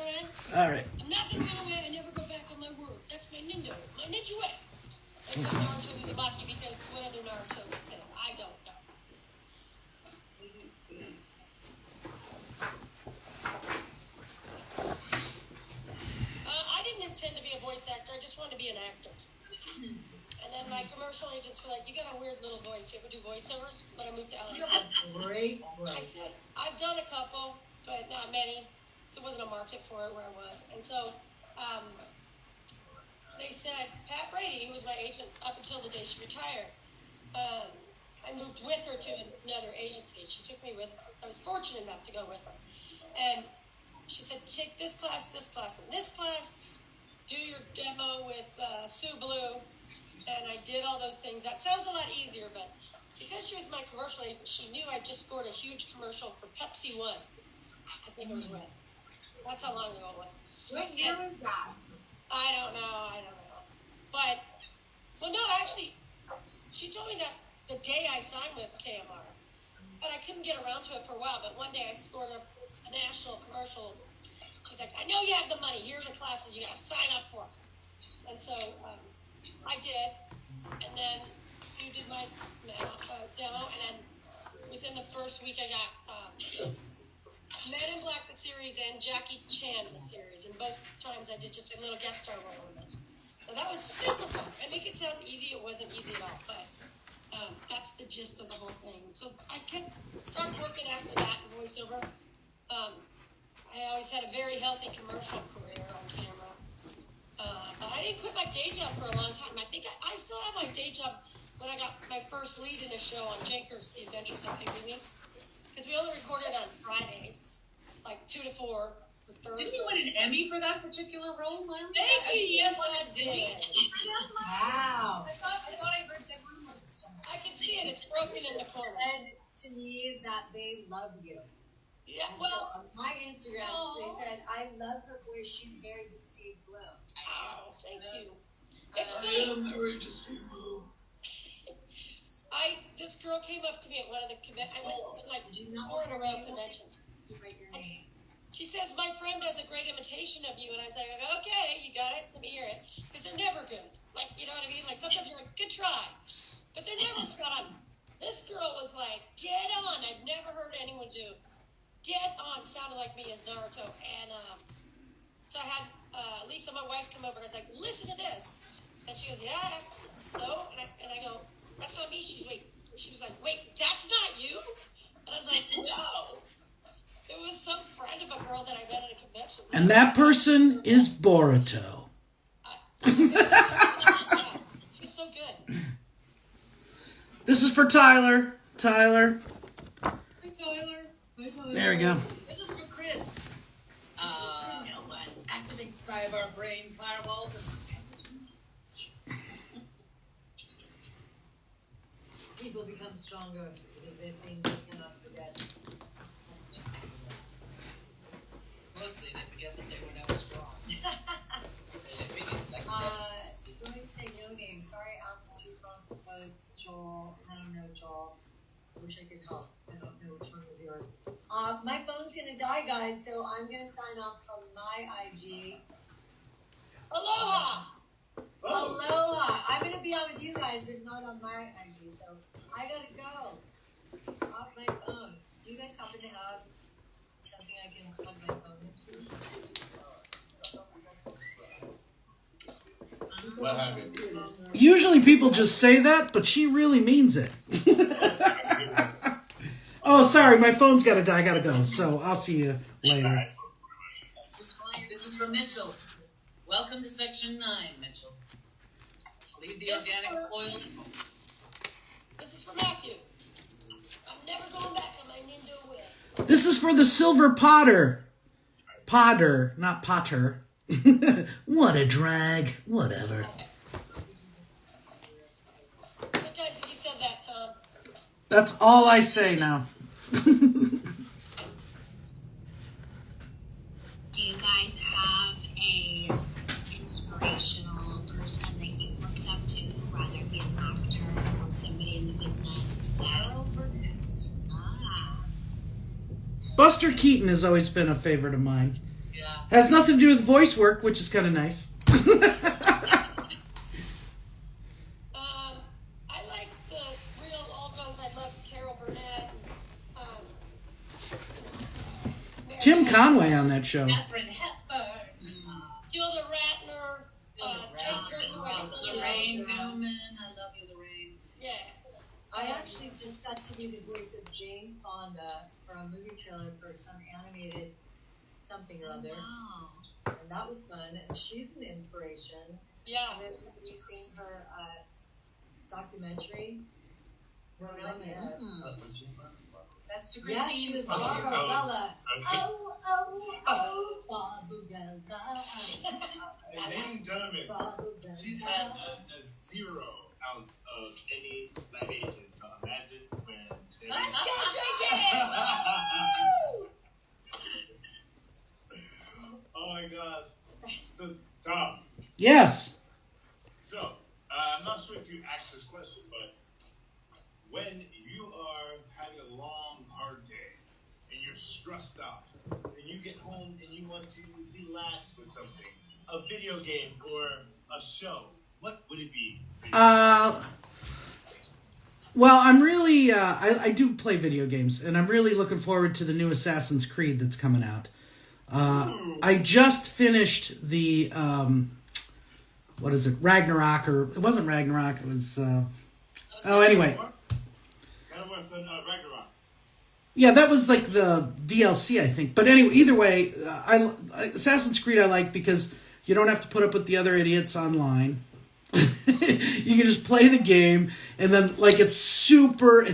All right.
I'm not gonna go away. I never go back on my word. That's my ninja. My ninja way. It's Naruto Uzumaki because what other Naruto would say? I don't know. I didn't intend to be a voice actor. I just wanted to be an actor. And then my commercial agents were like, "You got a weird little voice. You ever do voiceovers?" But I moved to LA.
Great
I said, I've done a couple, but not many. So it wasn't a market for it where I was. And so they said, Pat Brady, who was my agent up until the day she retired, I moved with her to another agency. She took me with, I was fortunate enough to go with her. And she said, take this class, and this class, do your demo with Sue Blue. And I did all those things. That sounds a lot easier, but because she was my commercial agent, she knew I just scored a huge commercial for Pepsi One. I think it was Red. That's how long ago it was.
What year was that?
I don't know. But, well, no, actually, she told me that the day I signed with KMR, but I couldn't get around to it for a while. But one day I scored a national commercial commercial. She's like, I know you have the money. Here are the classes you got to sign up for. And so I did. And then Sue did my demo. And then within the first week, I got Men in Black the series and Jackie Chan the series. And both times I did just a little guest star role in those. So that was super fun. I make it sound easy. It wasn't easy at all. But that's the gist of the whole thing. So I could start working after that in voiceover. I always had a very healthy commercial career on camera. But I didn't quit my day job for a long time. I think I still have my day job when I got my first lead in a show on Jankers, The Adventures of Pygmies. Because we only recorded on Fridays, like 2 to 4.
Didn't you win an Emmy for that particular role, Lynn?
Thank you. Yes, I did.
Wow.
I thought I heard that rumor somewhere.
I can see it. It's broken in the corner.
And to me, that they love you.
Yeah,
And
well,
so on my Instagram, they said, I love her voice. She's very Steve Bloom.
oh, thank you. It's funny.
married to Steve Blue.
This girl came up to me at one of the I went to like
Did you not
4 in a
want
row
to
conventions.
write your name?
She says, my friend does a great imitation of you. And I was like, okay, you got it. Let me hear it. Because they're never good. Like, you know what I mean? Like, sometimes you're like, good try. But they're never spot on. This girl was like, dead on. I've never heard anyone do. Dead on sounded like me as Naruto. And so I had Lisa, my wife, come over. And I was like, listen to this. And she goes, yeah. So? And I go, that's not me. She was like, wait, that's not you? And I was like, no. It was some friend of a girl that I met at a convention.
And that person is Boruto.
Yeah, she's so good.
This is for Tyler. Tyler.
Hi, Tyler. Hi, Tyler.
There we go.
This is for Chris. Activate cyber brain firewalls and
People become stronger because they're things they cannot forget.
mostly they forget that they were never strong.
Going to say no name. Sorry, Alton, too small some quotes. Joel, I don't know, Joel. I wish I could help. I don't know which one was yours. My phone's gonna die, guys, so I'm gonna sign off from my IG.
Aloha!
Aloha! I'm gonna be on with you guys, but not on my IG, so I gotta go. Off my phone. Do you guys happen to have something I can plug my phone into?
What happened?
Usually people just say that, but she really means it. Oh, sorry, my phone's got to die. I got to go. So I'll see you later.
This is for Mitchell. Welcome to Section 9, Mitchell. Leave the organic oil.
This is for Matthew. I'm never going back on my Nindo wheel.
This is for the Silver Potter. Potter, not Potter. What a drag. Whatever.
How many times have you said that, Tom?
That's all I say now.
Do you guys have a inspirational person that you looked up to, rather it be an actor or somebody in the business?
Buster Keaton has always been a favorite of mine.
Yeah.
Has nothing to do with voice work, which is kind of nice.
I like the real old ones. I love Carol Burnett.
Tim Conway on that show.
Catherine Hepburn.
Gilda Radner. Jake Gurley, I still love.
Lorraine Newman. I love you, Lorraine.
Yeah.
I actually just got to be the voice of Jane Fonda for a movie trailer for some animated something or other.
Wow.
And that was fun. And she's an inspiration.
Yeah.
Have you seen her documentary?
That's to
Yes, she
Christine.
was Barbara. Oh, Barbara.
Ladies and gentlemen, she's had a 0 ounce of any libation, so imagine when...
Let's go drink it! Woo!
Oh my god. So, Tom,
Yes.
so, I'm not sure if you asked this question, but when you are having a long, hard day, and you're you're stressed out, and you get home and you want to relax with something, a video game or a show, what would it be?
Well, I'm really, I do play video games, and I'm really looking forward to the new Assassin's Creed that's coming out. I just finished the, what is it, Ragnarok, or it wasn't Ragnarok, it was, anyway.
Ragnarok.
Yeah, that was like the DLC, I think. But anyway, either way, Assassin's Creed I like because you don't have to put up with the other idiots online. You can just play the game, and then like it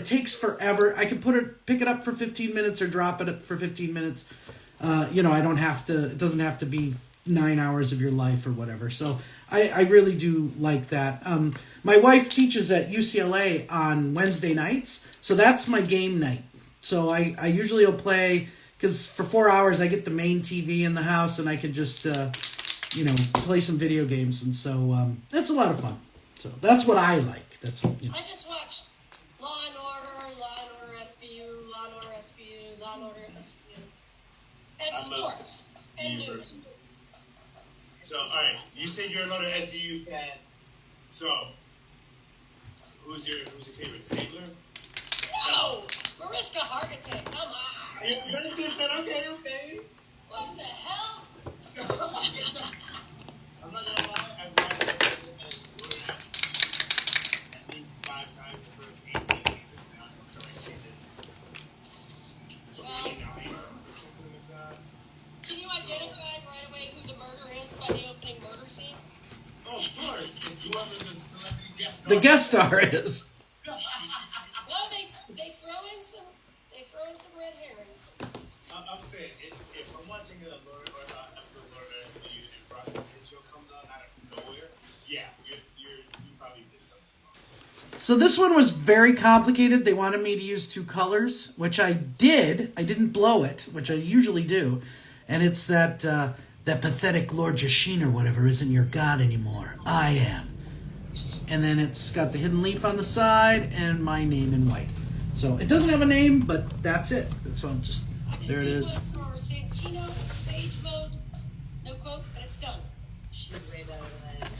takes forever. I can pick it up for 15 minutes or drop it for 15 minutes. I don't have to. It doesn't have to be 9 hours of your life or whatever. So I really do like that. My wife teaches at UCLA on Wednesday nights, so that's my game night. So I usually will play, because for 4 hours I get the main TV in the house and I can just play some video games, and so that's a lot of fun. So that's what I like. That's what,
I just watched Law and Order SVU, Law and Order SVU, Law and Order SVU, and sports and news.
So, all right, you said you're another SVU fan. So, who's your favorite? Stabler?
No, Mariska Hargitay. Come on.
Okay.
What the hell?
I'm not gonna lie, I've watched it at least 5 times the first 18 seasons now, so I can't do it. So maybe 9 or something like that.
Can you identify right away who the murderer is by the opening murder scene?
Oh, of course. It's whoever the celebrity guest star.
the guest star is.
No, they throw in some red herrings.
I'm saying, if I'm watching a Lord or episode of Lord of SVU and Frosty Show comes out of nowhere, yeah, you probably did something wrong.
So this one was very complicated. They wanted me to use 2 colors, which I did. I didn't blow it, which I usually do. And it's that pathetic Lord Yashin or whatever isn't your god anymore. I am. And then it's got the hidden leaf on the side and my name in white. So it doesn't have a name, but that's it. So I'm just, there it is.
For Santino, Sage Mode, no quote, but it's done.
She's way better than I am.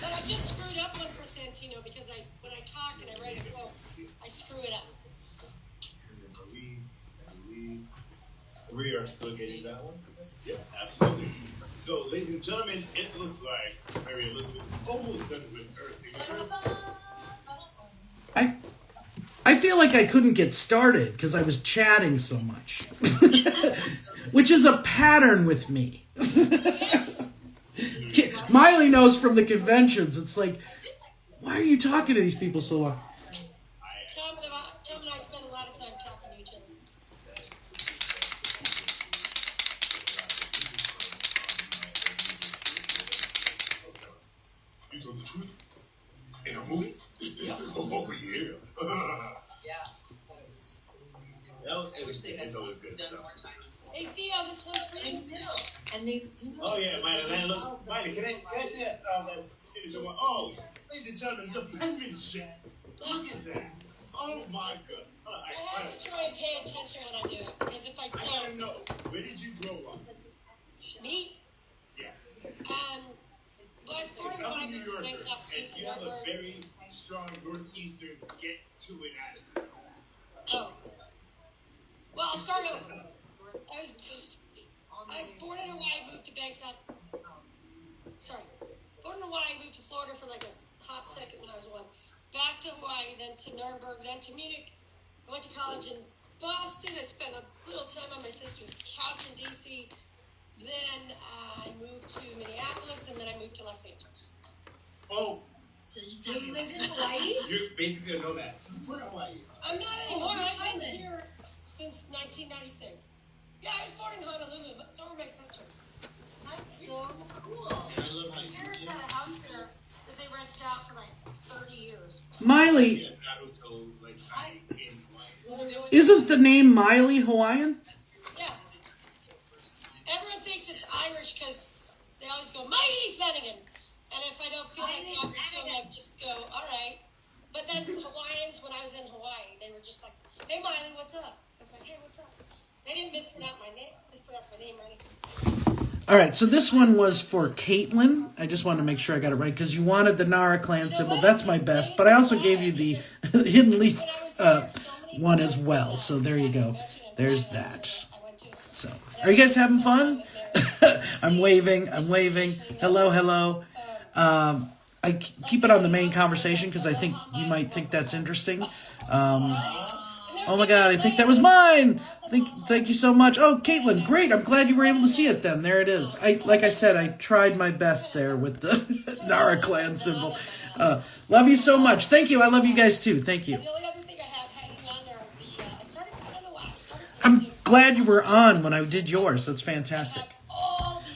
But I just screwed up one for Santino because when I talk and I write a quote, I screw it up.
We are still getting that one? Yeah, absolutely. So, ladies and gentlemen, it looks like Mary Elizabeth is almost done with her signatures.
I feel like I couldn't get started because I was chatting so much. Which is a pattern with me. Miley knows from the conventions. It's like, why are you talking to these people so long?
Tom and I spend a lot of time talking to each other.
You told the truth? In a movie?
Yeah.
Oh, yeah.
Yeah. I wish they had done more time.
Hey Theo, this one's for you.
And these.
Oh, yeah, Miley, can I see that? Oh, ladies and gentlemen, the penmanship. Look at that. Oh, my God.
I have to try and pay attention when I do it, because if I
I gotta
don't,
know, where did you grow up?
me,
Yeah.
well, I was born in
I'm a
Wyoming,
New Yorker,
named after
and you have a very strong Northeastern get-to-it attitude.
Oh. Well, I'll start over. I was born in Hawaii, moved to Bangkok. Born in Hawaii, moved to Florida for like a hot second when I was 1. Back to Hawaii, then to Nuremberg, then to Munich. I went to college in Boston. I spent a little time on my sister's couch in D.C. Then I moved to Minneapolis, and then I moved to Los Angeles.
Oh,
So just
So
tell
you
me
lived in Hawaii?
you're basically a nomad. Where are Hawaii?
I'm not anymore. I've been here since 1996. Yeah, I was born in Honolulu, but so were my sisters.
That's so cool.
And I love how
My parents had a house there that they rented out for like 30 years.
Miley,
yeah, Naruto, like, signing in Hawaii.
isn't the name Miley Hawaiian?
Yeah. Everyone thinks it's Irish because they always go, Mighty Flanagan. And if I don't feel like the opportunity, I just go, all right. But then Hawaiians, when I was in Hawaii, they were just like, hey Miley, what's up? I was like, hey, what's up? They didn't mispronounce my name or anything.
All right, so this one was for Caitlin. I just wanted to make sure I got it right because you wanted the Nara clan symbol. That's my best, but I also gave you the Hidden Leaf one as well. So there you go. There's that. So, are you guys having fun? I'm waving. Hello. I keep it on the main conversation because I think you might think that's interesting. Oh my God, I think that was mine. Thank you so much. Oh, Caitlin, great. I'm glad you were able to see it then. There it is. Like I said, I tried my best there with the Nara clan symbol. Love you so much. Thank you. I love you guys too. Thank you.
The only other thing I have hanging on there, I don't know why, I started
I'm glad you were on when I did yours. That's fantastic.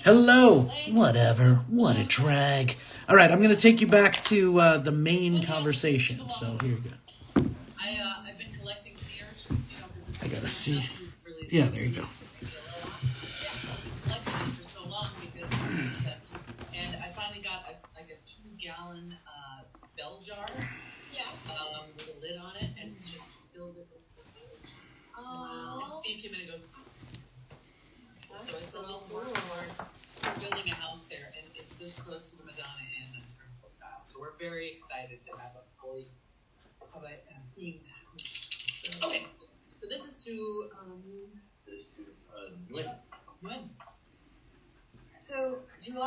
Hello. Whatever. What a drag. All right, I'm going to take you back to the main conversation. So here you go.
I've been collecting sea urchins, because it's...
I gotta see. Yeah, there you go.
Collecting them for so long because I'm obsessed. And I finally got a 2-gallon bell jar. Yeah. With a lid on it and just filled it with urchins. Oh. And Steve came in and goes, so it's a little more hard. We're building a house there, and it's this close to the Madonna Inn in terms of style. So we're very excited to have a fully themed house. Okay, so this is to Nguyen.
So, do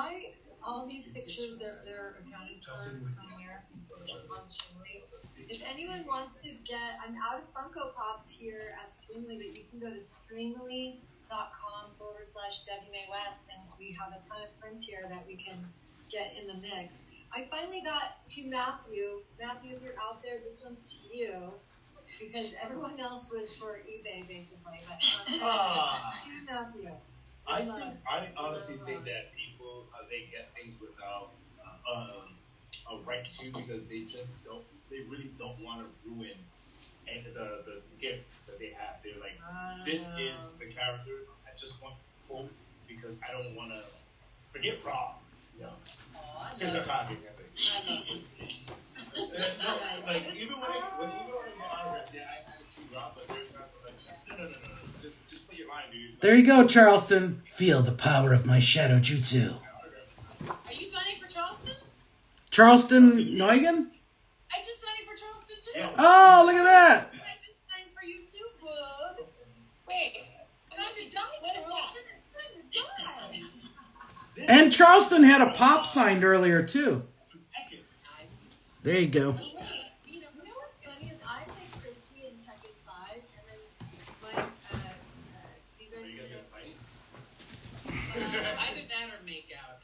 all these pictures, they're accounted for somewhere on Streamily. If anyone wants to get, I'm out of Funko Pops here at Streamily, but you can go to streamily.com/Debbie Mae West, and we have a ton of prints here that we can get in the mix. I finally got to Matthew. Matthew, if you're out there, this one's to you. Because everyone else was for eBay, basically. But to Matthew.
I honestly think that people, they get things without a right to because they really don't want to ruin the gift that they have. They're like, this is the character. I just want hope because I don't want to forget Rob. Since I copy like even when I autograph, I see Rob, but there's not like no. Just put your line, dude.
There you go, Charleston. Feel the power of my shadow jutsu.
Are you signing for Charleston?
Charleston Neugen?
I just signed for Charleston too.
Yeah.
Oh, look at that.
I just signed for you too, bud.
Wait,
Time to die,
what is that?
Charleston. It's time to die.
And Charleston had a pop signed earlier, too. There you go.
You know what's funny is I played Christy in Tekken 5, and then my, do you guys
Either that or make out.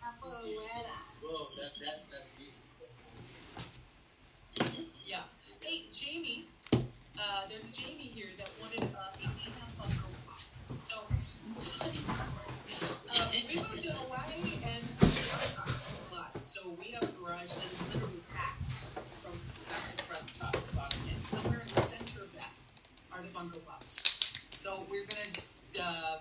Well, that's neat.
Yeah. Hey, Jamie. There's a Jamie here that wanted a Nina Funko Pop. So, funny story. We moved to Hawaii and a lot. So we have a garage that is literally packed from back to front, top to bottom, and somewhere in the center of that are the Funko Pops. So we're gonna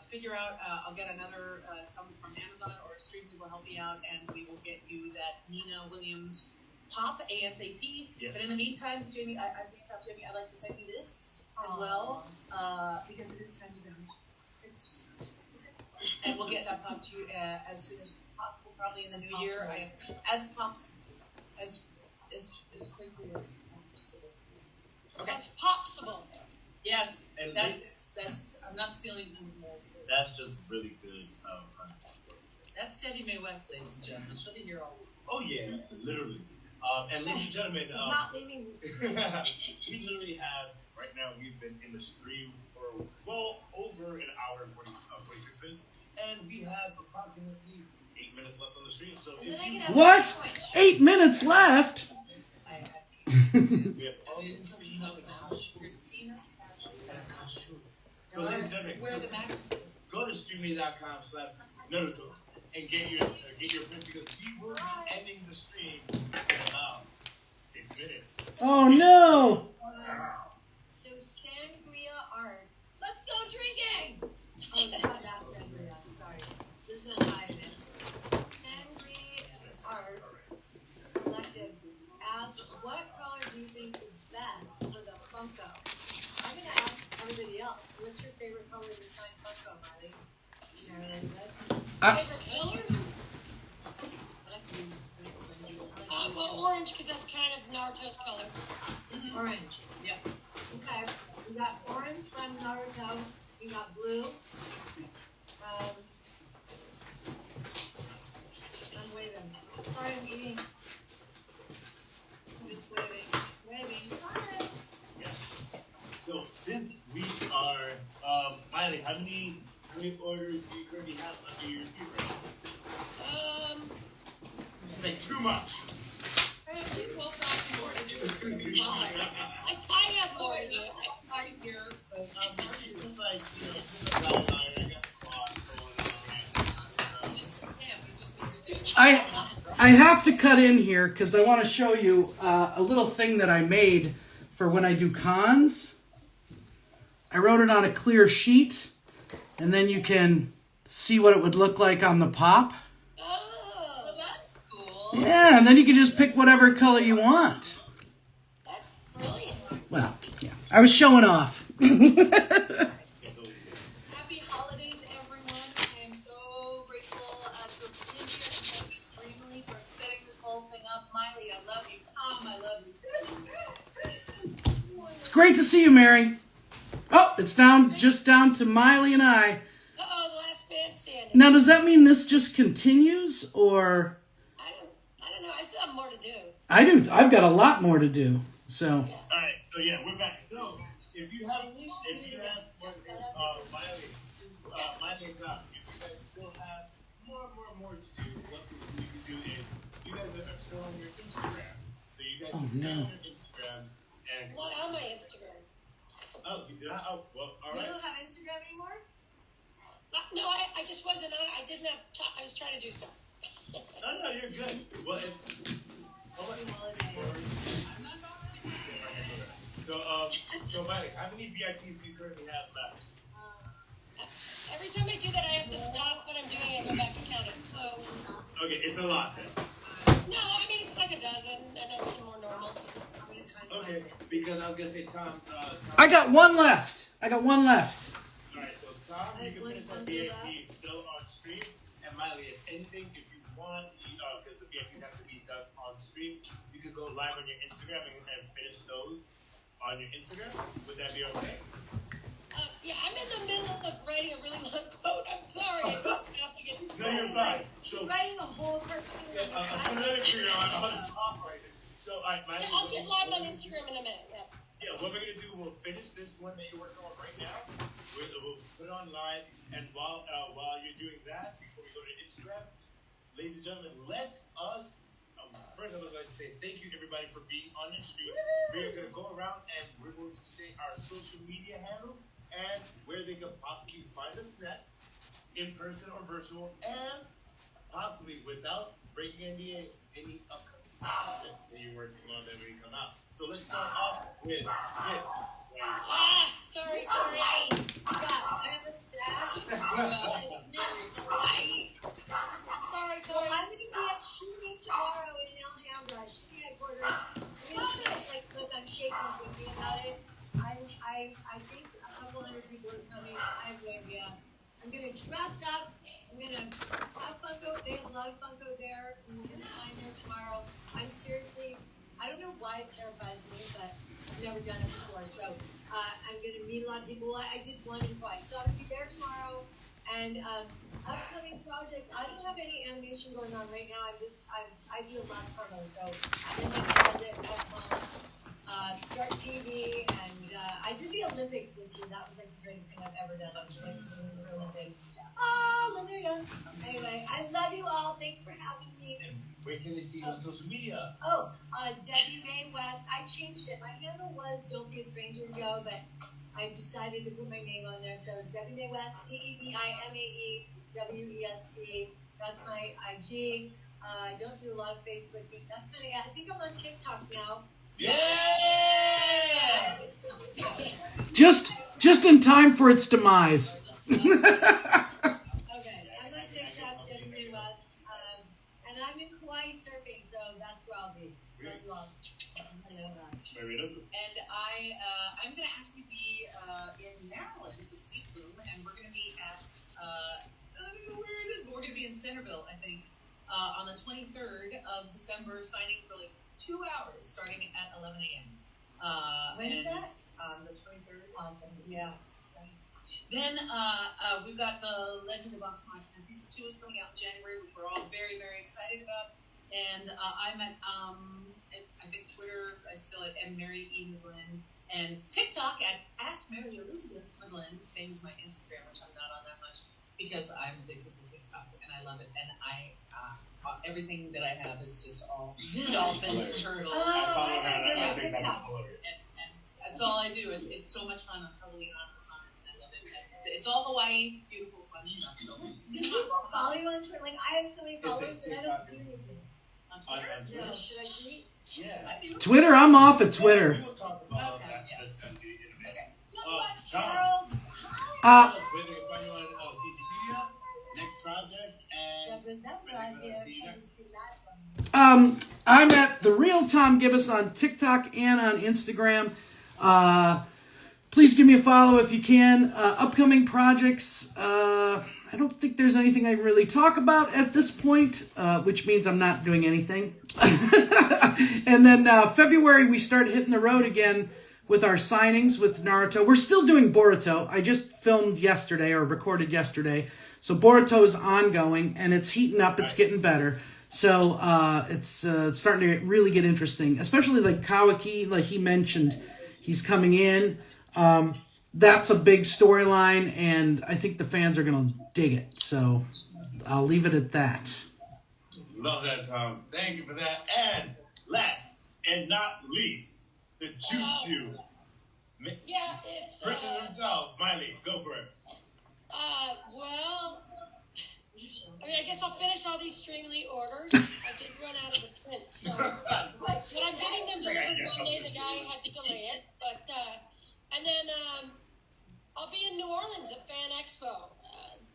figure out. I'll get another some from Amazon or Streamily will help me out, and we will get you that Nina Williams pop ASAP. Yes. But in the meantime, Jamie, I'd like to send you this as well because it is time to go. It's just time. And we'll get that pop to you as soon as possible, probably in the new year. As pops as quickly as possible. Okay.
As possible.
Yes, and that's I'm not stealing more.
That's just really good.
That's Debbie Mae West, ladies and gentlemen. She'll be here all week.
Oh yeah, literally. And ladies and gentlemen,
not leaving this.
we literally have right now. We've been in the stream for well over an hour and 46 minutes, and we have approximately 8 minutes left on the stream. So if you
What? 8 minutes left?
I have
we have all
there's peanuts.
So ladies and gentlemen,
Where are the magazines?
go to streamily.com/Naruto and get your print because we will be ending the stream in about 6 minutes.
Oh, no.
So sangria art.
Let's go drinking!
Oh, it's not that sangria. Sorry. There's no time in it. Sangria art collective asks, what color do you think is best for the Funko? I'm going to ask What's your favorite color to sign Funko, Miley?
Favorite color? Well, orange, because that's kind of Naruto's color.
Orange.
Yeah.
Okay. We got orange from Naruto. We got blue. I'm waving. Sorry, I'm eating. It's waving. Waving. Hi.
Yes. So since we are, Miley, how many orders do you currently have under your feet right now? It's like too much.
I have 12,000 more to do.
It's gonna be
Fine.
I have more to do.
I'm here.
So it's just like, just a belt iron. I got the cloth going on.
It's just a stamp. You just need to do.
I have to cut in here because I want to show you a little thing that I made for when I do cons. I wrote it on a clear sheet, and then you can see what it would look like on the pop.
Oh,
Well, that's cool.
Yeah, and then you can just pick whatever color you want.
that's brilliant.
Well, yeah, I was showing off.
Happy holidays, everyone. I am so grateful to have been here and thank you, Streamily, for setting this whole thing up. Miley, I love you. Tom, I love you.
It's great to see you, Mary. Oh, it's just down to Miley and I.
Uh-oh, the last man standing.
Now, does that mean this just continues, or
I don't know. I still have more to do.
I do? I've got a lot more to do. So,
All right, so yeah, we're back. So if you have Miley, Miley's up. If you guys still have more to do, what you can do is you guys are still on your Instagram. So you guys can stay on your Instagram and.
Not on my Instagram.
Oh, you did not? Oh, well, all
You
right.
don't have Instagram anymore?
No, I just wasn't on it. I didn't have time. I was trying to do stuff.
No, you're good. Well, So Miley, how many VIPs do you currently have left?
Every time I do that, I have to stop what I'm doing and go back and count it. So,
Okay, it's a lot then.
no, I mean, it's like a dozen, and then some more normals.
Okay, because I was gonna say Tom.
I got one left.
All right, so Tom, you can finish that VIP still on stream, and Miley, if anything, if you want, because the VIPs have to be done on stream, you can go live on your Instagram and finish those on your Instagram. Would that be okay?
Yeah, I'm in the middle of writing a really long quote. I'm sorry. I can't stop again.
No, you're fine. So,
Writing a whole cartoon.
another career on top right there. So, all right, Miley.
Yeah, I'll get live on Instagram in a minute. Yes.
Yeah, what we're gonna do, we'll finish this one that you're working on right now. We'll put it on live, and while you're doing that, before we go to Instagram, ladies and gentlemen, let us. First, I would like to say thank you everybody for being on this stream. We're gonna go around and we're going to say our social media handles and where they can possibly find us next, in person or virtual, and possibly without breaking any upcoming content that you're working on that may come out. So let's start off with this.
Sorry.
I have a stash.
Sorry.
Well, I'm going to be at shooting tomorrow in Alhambra, shooting headquarters. Look, I'm shaking thinking about it. I think a couple hundred people are coming. I have no idea. I'm going to dress up. I'm going to have Funko. They have a lot of Funko there. I'm going to sign there tomorrow. I don't know why it terrifies me, but I've never done it before. So I'm going to meet a lot of people. I did one and twice. So I'm going to be there tomorrow. And upcoming projects, I don't have any animation going on right now. I do a lot of promos. So I'm in my closet at home. Start TV, and I did the Olympics this year. That was like the greatest thing I've ever done. I was racing in the Winter Olympics. Oh, Olivia. Anyway, I love you all. Thanks for having me.
And where can they see you on social media?
Oh, Debbie Mae West. I changed it. My handle was Don't Be a Stranger, Joe, but I decided to put my name on there. So Debbie Mae West, DeBiMae WEST. That's my IG. I don't do a lot of Facebook. That's kind of. I think I'm on TikTok now.
Yeah!
Just in time for its demise.
Okay, I'm on TikTok, Debbie Mae West, and I'm in Kauai surfing, so that's where I'll be. Love you all.
Very good.
And I'm going to actually be in Maryland with Steve Bloom, and we're going to be at, I don't know where it is, but we're going to be in Centerville, I think, on the 23rd of December, signing for like 2 hours, starting at 11 a.m.
When is that?
The 23rd.
Awesome.
Yeah. Then we've got the Legend of Box Machina Season 2 is coming out in January, which we're all very, very excited about. And I'm at, I think Twitter, I still at Mary E. McGlynn, and TikTok at Mary Elizabeth McGlynn, same as my Instagram, which I'm not on that much because I'm addicted to TikTok and I love it. And everything that I have is just all dolphins, turtles.
I follow her
I
on
love
TikTok.
TikTok.
And that's all I do. It's so much fun. I'm totally honest on it. I love it. It's all Hawaii, beautiful, fun stuff. So,
Do people follow you on Twitter? Like, I have so many followers, but I don't do anything.
on Twitter?
On Twitter?
No, should I tweet?
Yeah.
I do.
Twitter, I'm off at Twitter.
We'll talk about
Okay,
that.
yes.
This in a minute.
Okay. You know what,
Tom.
Gerald?
Where they can find you on CCpedia, next projects, and
Jeff, is that
where
right
they
here?
can see you
Can you
next.
see that from me?
I'm at the real Tom Gibis on TikTok and on Instagram. Please give me a follow if you can. Upcoming projects. I don't think there's anything I really talk about at this point, which means I'm not doing anything. And then February we start hitting the road again with our signings with Naruto. We're still doing Boruto. I just filmed yesterday or recorded yesterday. So Boruto is ongoing and it's heating up. It's getting better. So it's starting to really get interesting, especially like Kawaki, like he mentioned, he's coming in. That's a big storyline, and I think the fans are going to dig it. So I'll leave it at that.
Love that, Tom. Thank you for that. And last and not least, the Jutsu.
Yeah, it's
Christian himself, Miley, go for it.
well, I mean, I guess I'll finish all these Streamily orders. I did run out of the print, so but I'm getting them delivered one day. The guy had to delay it, but and then I'll be in New Orleans at Fan Expo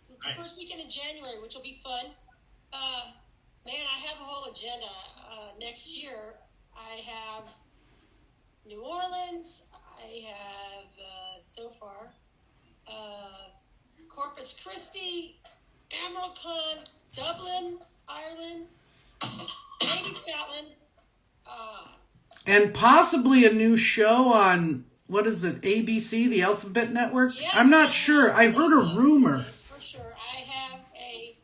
the first weekend in January, which will be fun. Man, I have a whole agenda. Next year, I have New Orleans. I have so far Corpus Christi, Emerald Con, Dublin, Ireland, maybe Scotland.
And possibly a new show on, what is it, ABC, the Alphabet Network?
Yes,
I'm not sure. I heard a rumor.
For sure. I have a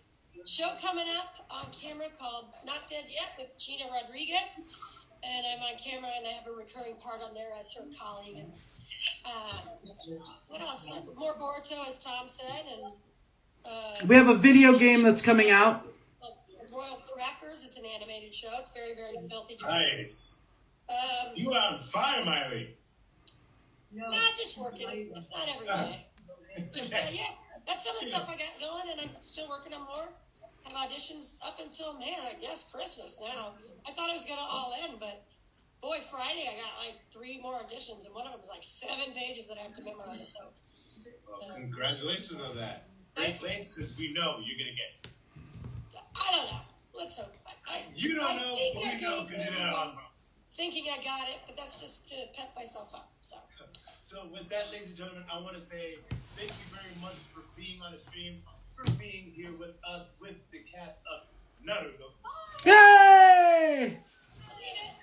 show coming up on camera called Not Dead Yet with Gina Rodriguez. And I'm on camera and I have a recurring part on there as her colleague. And what else? More Boruto, as Tom said. And
We have a video game that's coming out.
Royal Crackers. It's an animated show. It's very, very filthy.
Nice. You are on fire, Miley.
Not just working. It's not every day. Yeah, that's some of the stuff I got going, and I'm still working on more. Have auditions up until, man, I guess Christmas now. I thought it was going to all end, but boy, Friday I got like 3 more auditions, and one of them was like 7 pages that I have to memorize. So,
Well, congratulations on that. Great thanks, because we know you're going to get it.
I don't know. Let's hope.
You don't
I
know,
think
but we
I'm
know because you're that awesome.
thinking I got it, but that's just to pep myself up.
So with that, ladies and gentlemen, I want to say thank you very much for being on the stream, for being here with us, with the cast of Naruto.
Yay!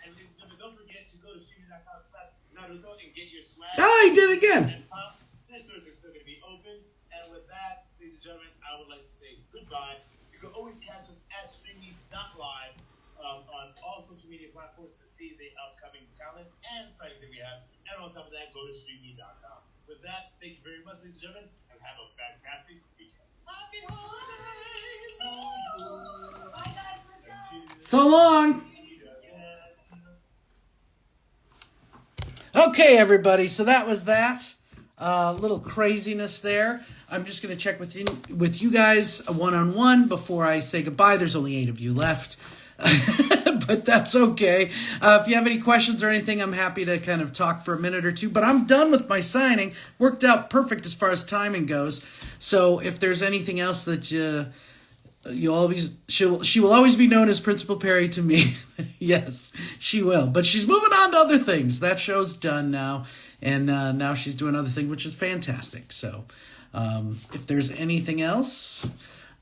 And ladies and gentlemen, don't forget to go to streaming.com/Naruto and get your swag.
Oh, he did it again.
And pop. This stores are still going to be open. And with that, ladies and gentlemen, I would like to say goodbye. You can always catch us at streaming.live on all social media platforms to see the upcoming talent and sites that we have. And on top of that, go to streaming.com. With that, thank you very much, ladies and gentlemen, and have a fantastic weekend.
Happy holidays!
Bye, guys.
So long. Okay, everybody. So that was that. Little craziness there. I'm just going to check with you guys one-on-one before I say goodbye. There's only 8 of you left. But that's okay. If you have any questions or anything, I'm happy to kind of talk for a minute or two. But I'm done with my signing. Worked out perfect as far as timing goes. So if there's anything else that she will always be known as Principal Perry to me. Yes, she will. But she's moving on to other things. That show's done now, and now she's doing other things, which is fantastic. So, if there's anything else,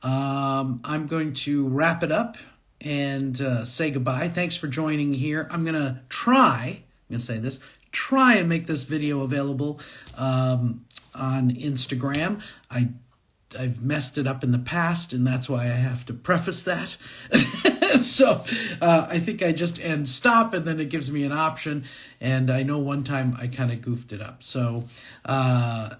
I'm going to wrap it up and say goodbye. Thanks for joining here. I'm gonna try and make this video available on Instagram. I've messed it up in the past, and that's why I have to preface that. So I think I just end stop, and then it gives me an option. And I know one time I kind of goofed it up. So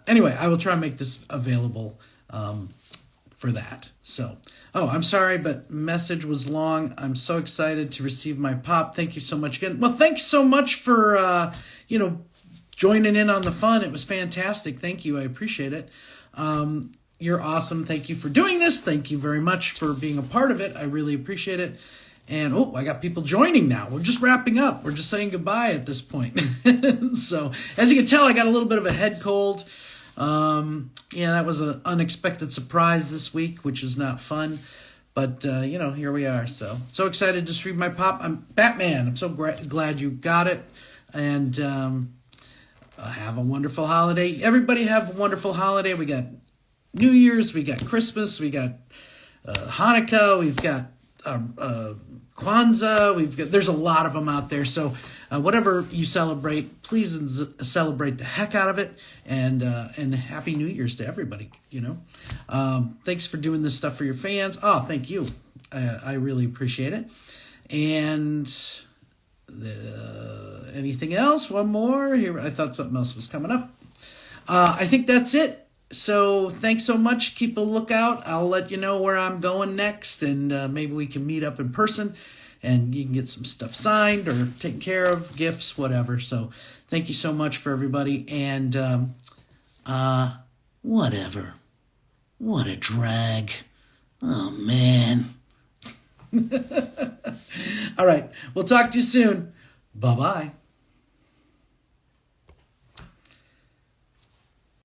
anyway, I will try and make this available for that. So, I'm sorry, but message was long. I'm so excited to receive my pop. Thank you so much again. Well, thanks so much for, joining in on the fun. It was fantastic. Thank you. I appreciate it. You're awesome. Thank you for doing this. Thank you very much for being a part of it. I really appreciate it. And, I got people joining now. We're just wrapping up. We're just saying goodbye at this point. So, as you can tell, I got a little bit of a head cold. That was an unexpected surprise this week, which is not fun. But, here we are. So excited to stream my pop. I'm Batman. I'm so glad you got it. And have a wonderful holiday. Everybody have a wonderful holiday. We got New Year's, we got Christmas, we got Hanukkah, we've got Kwanzaa, there's a lot of them out there. So whatever you celebrate, please celebrate the heck out of it, and Happy New Year's to everybody. Thanks for doing this stuff for your fans. Oh, thank you. I really appreciate it. And anything else? One more here. I thought something else was coming up. I think that's it. So thanks so much. Keep a lookout. I'll let you know where I'm going next, and maybe we can meet up in person, and you can get some stuff signed or taken care of, gifts, whatever. So thank you so much for everybody, and whatever. What a drag. Oh, man. All right. We'll talk to you soon. Bye-bye.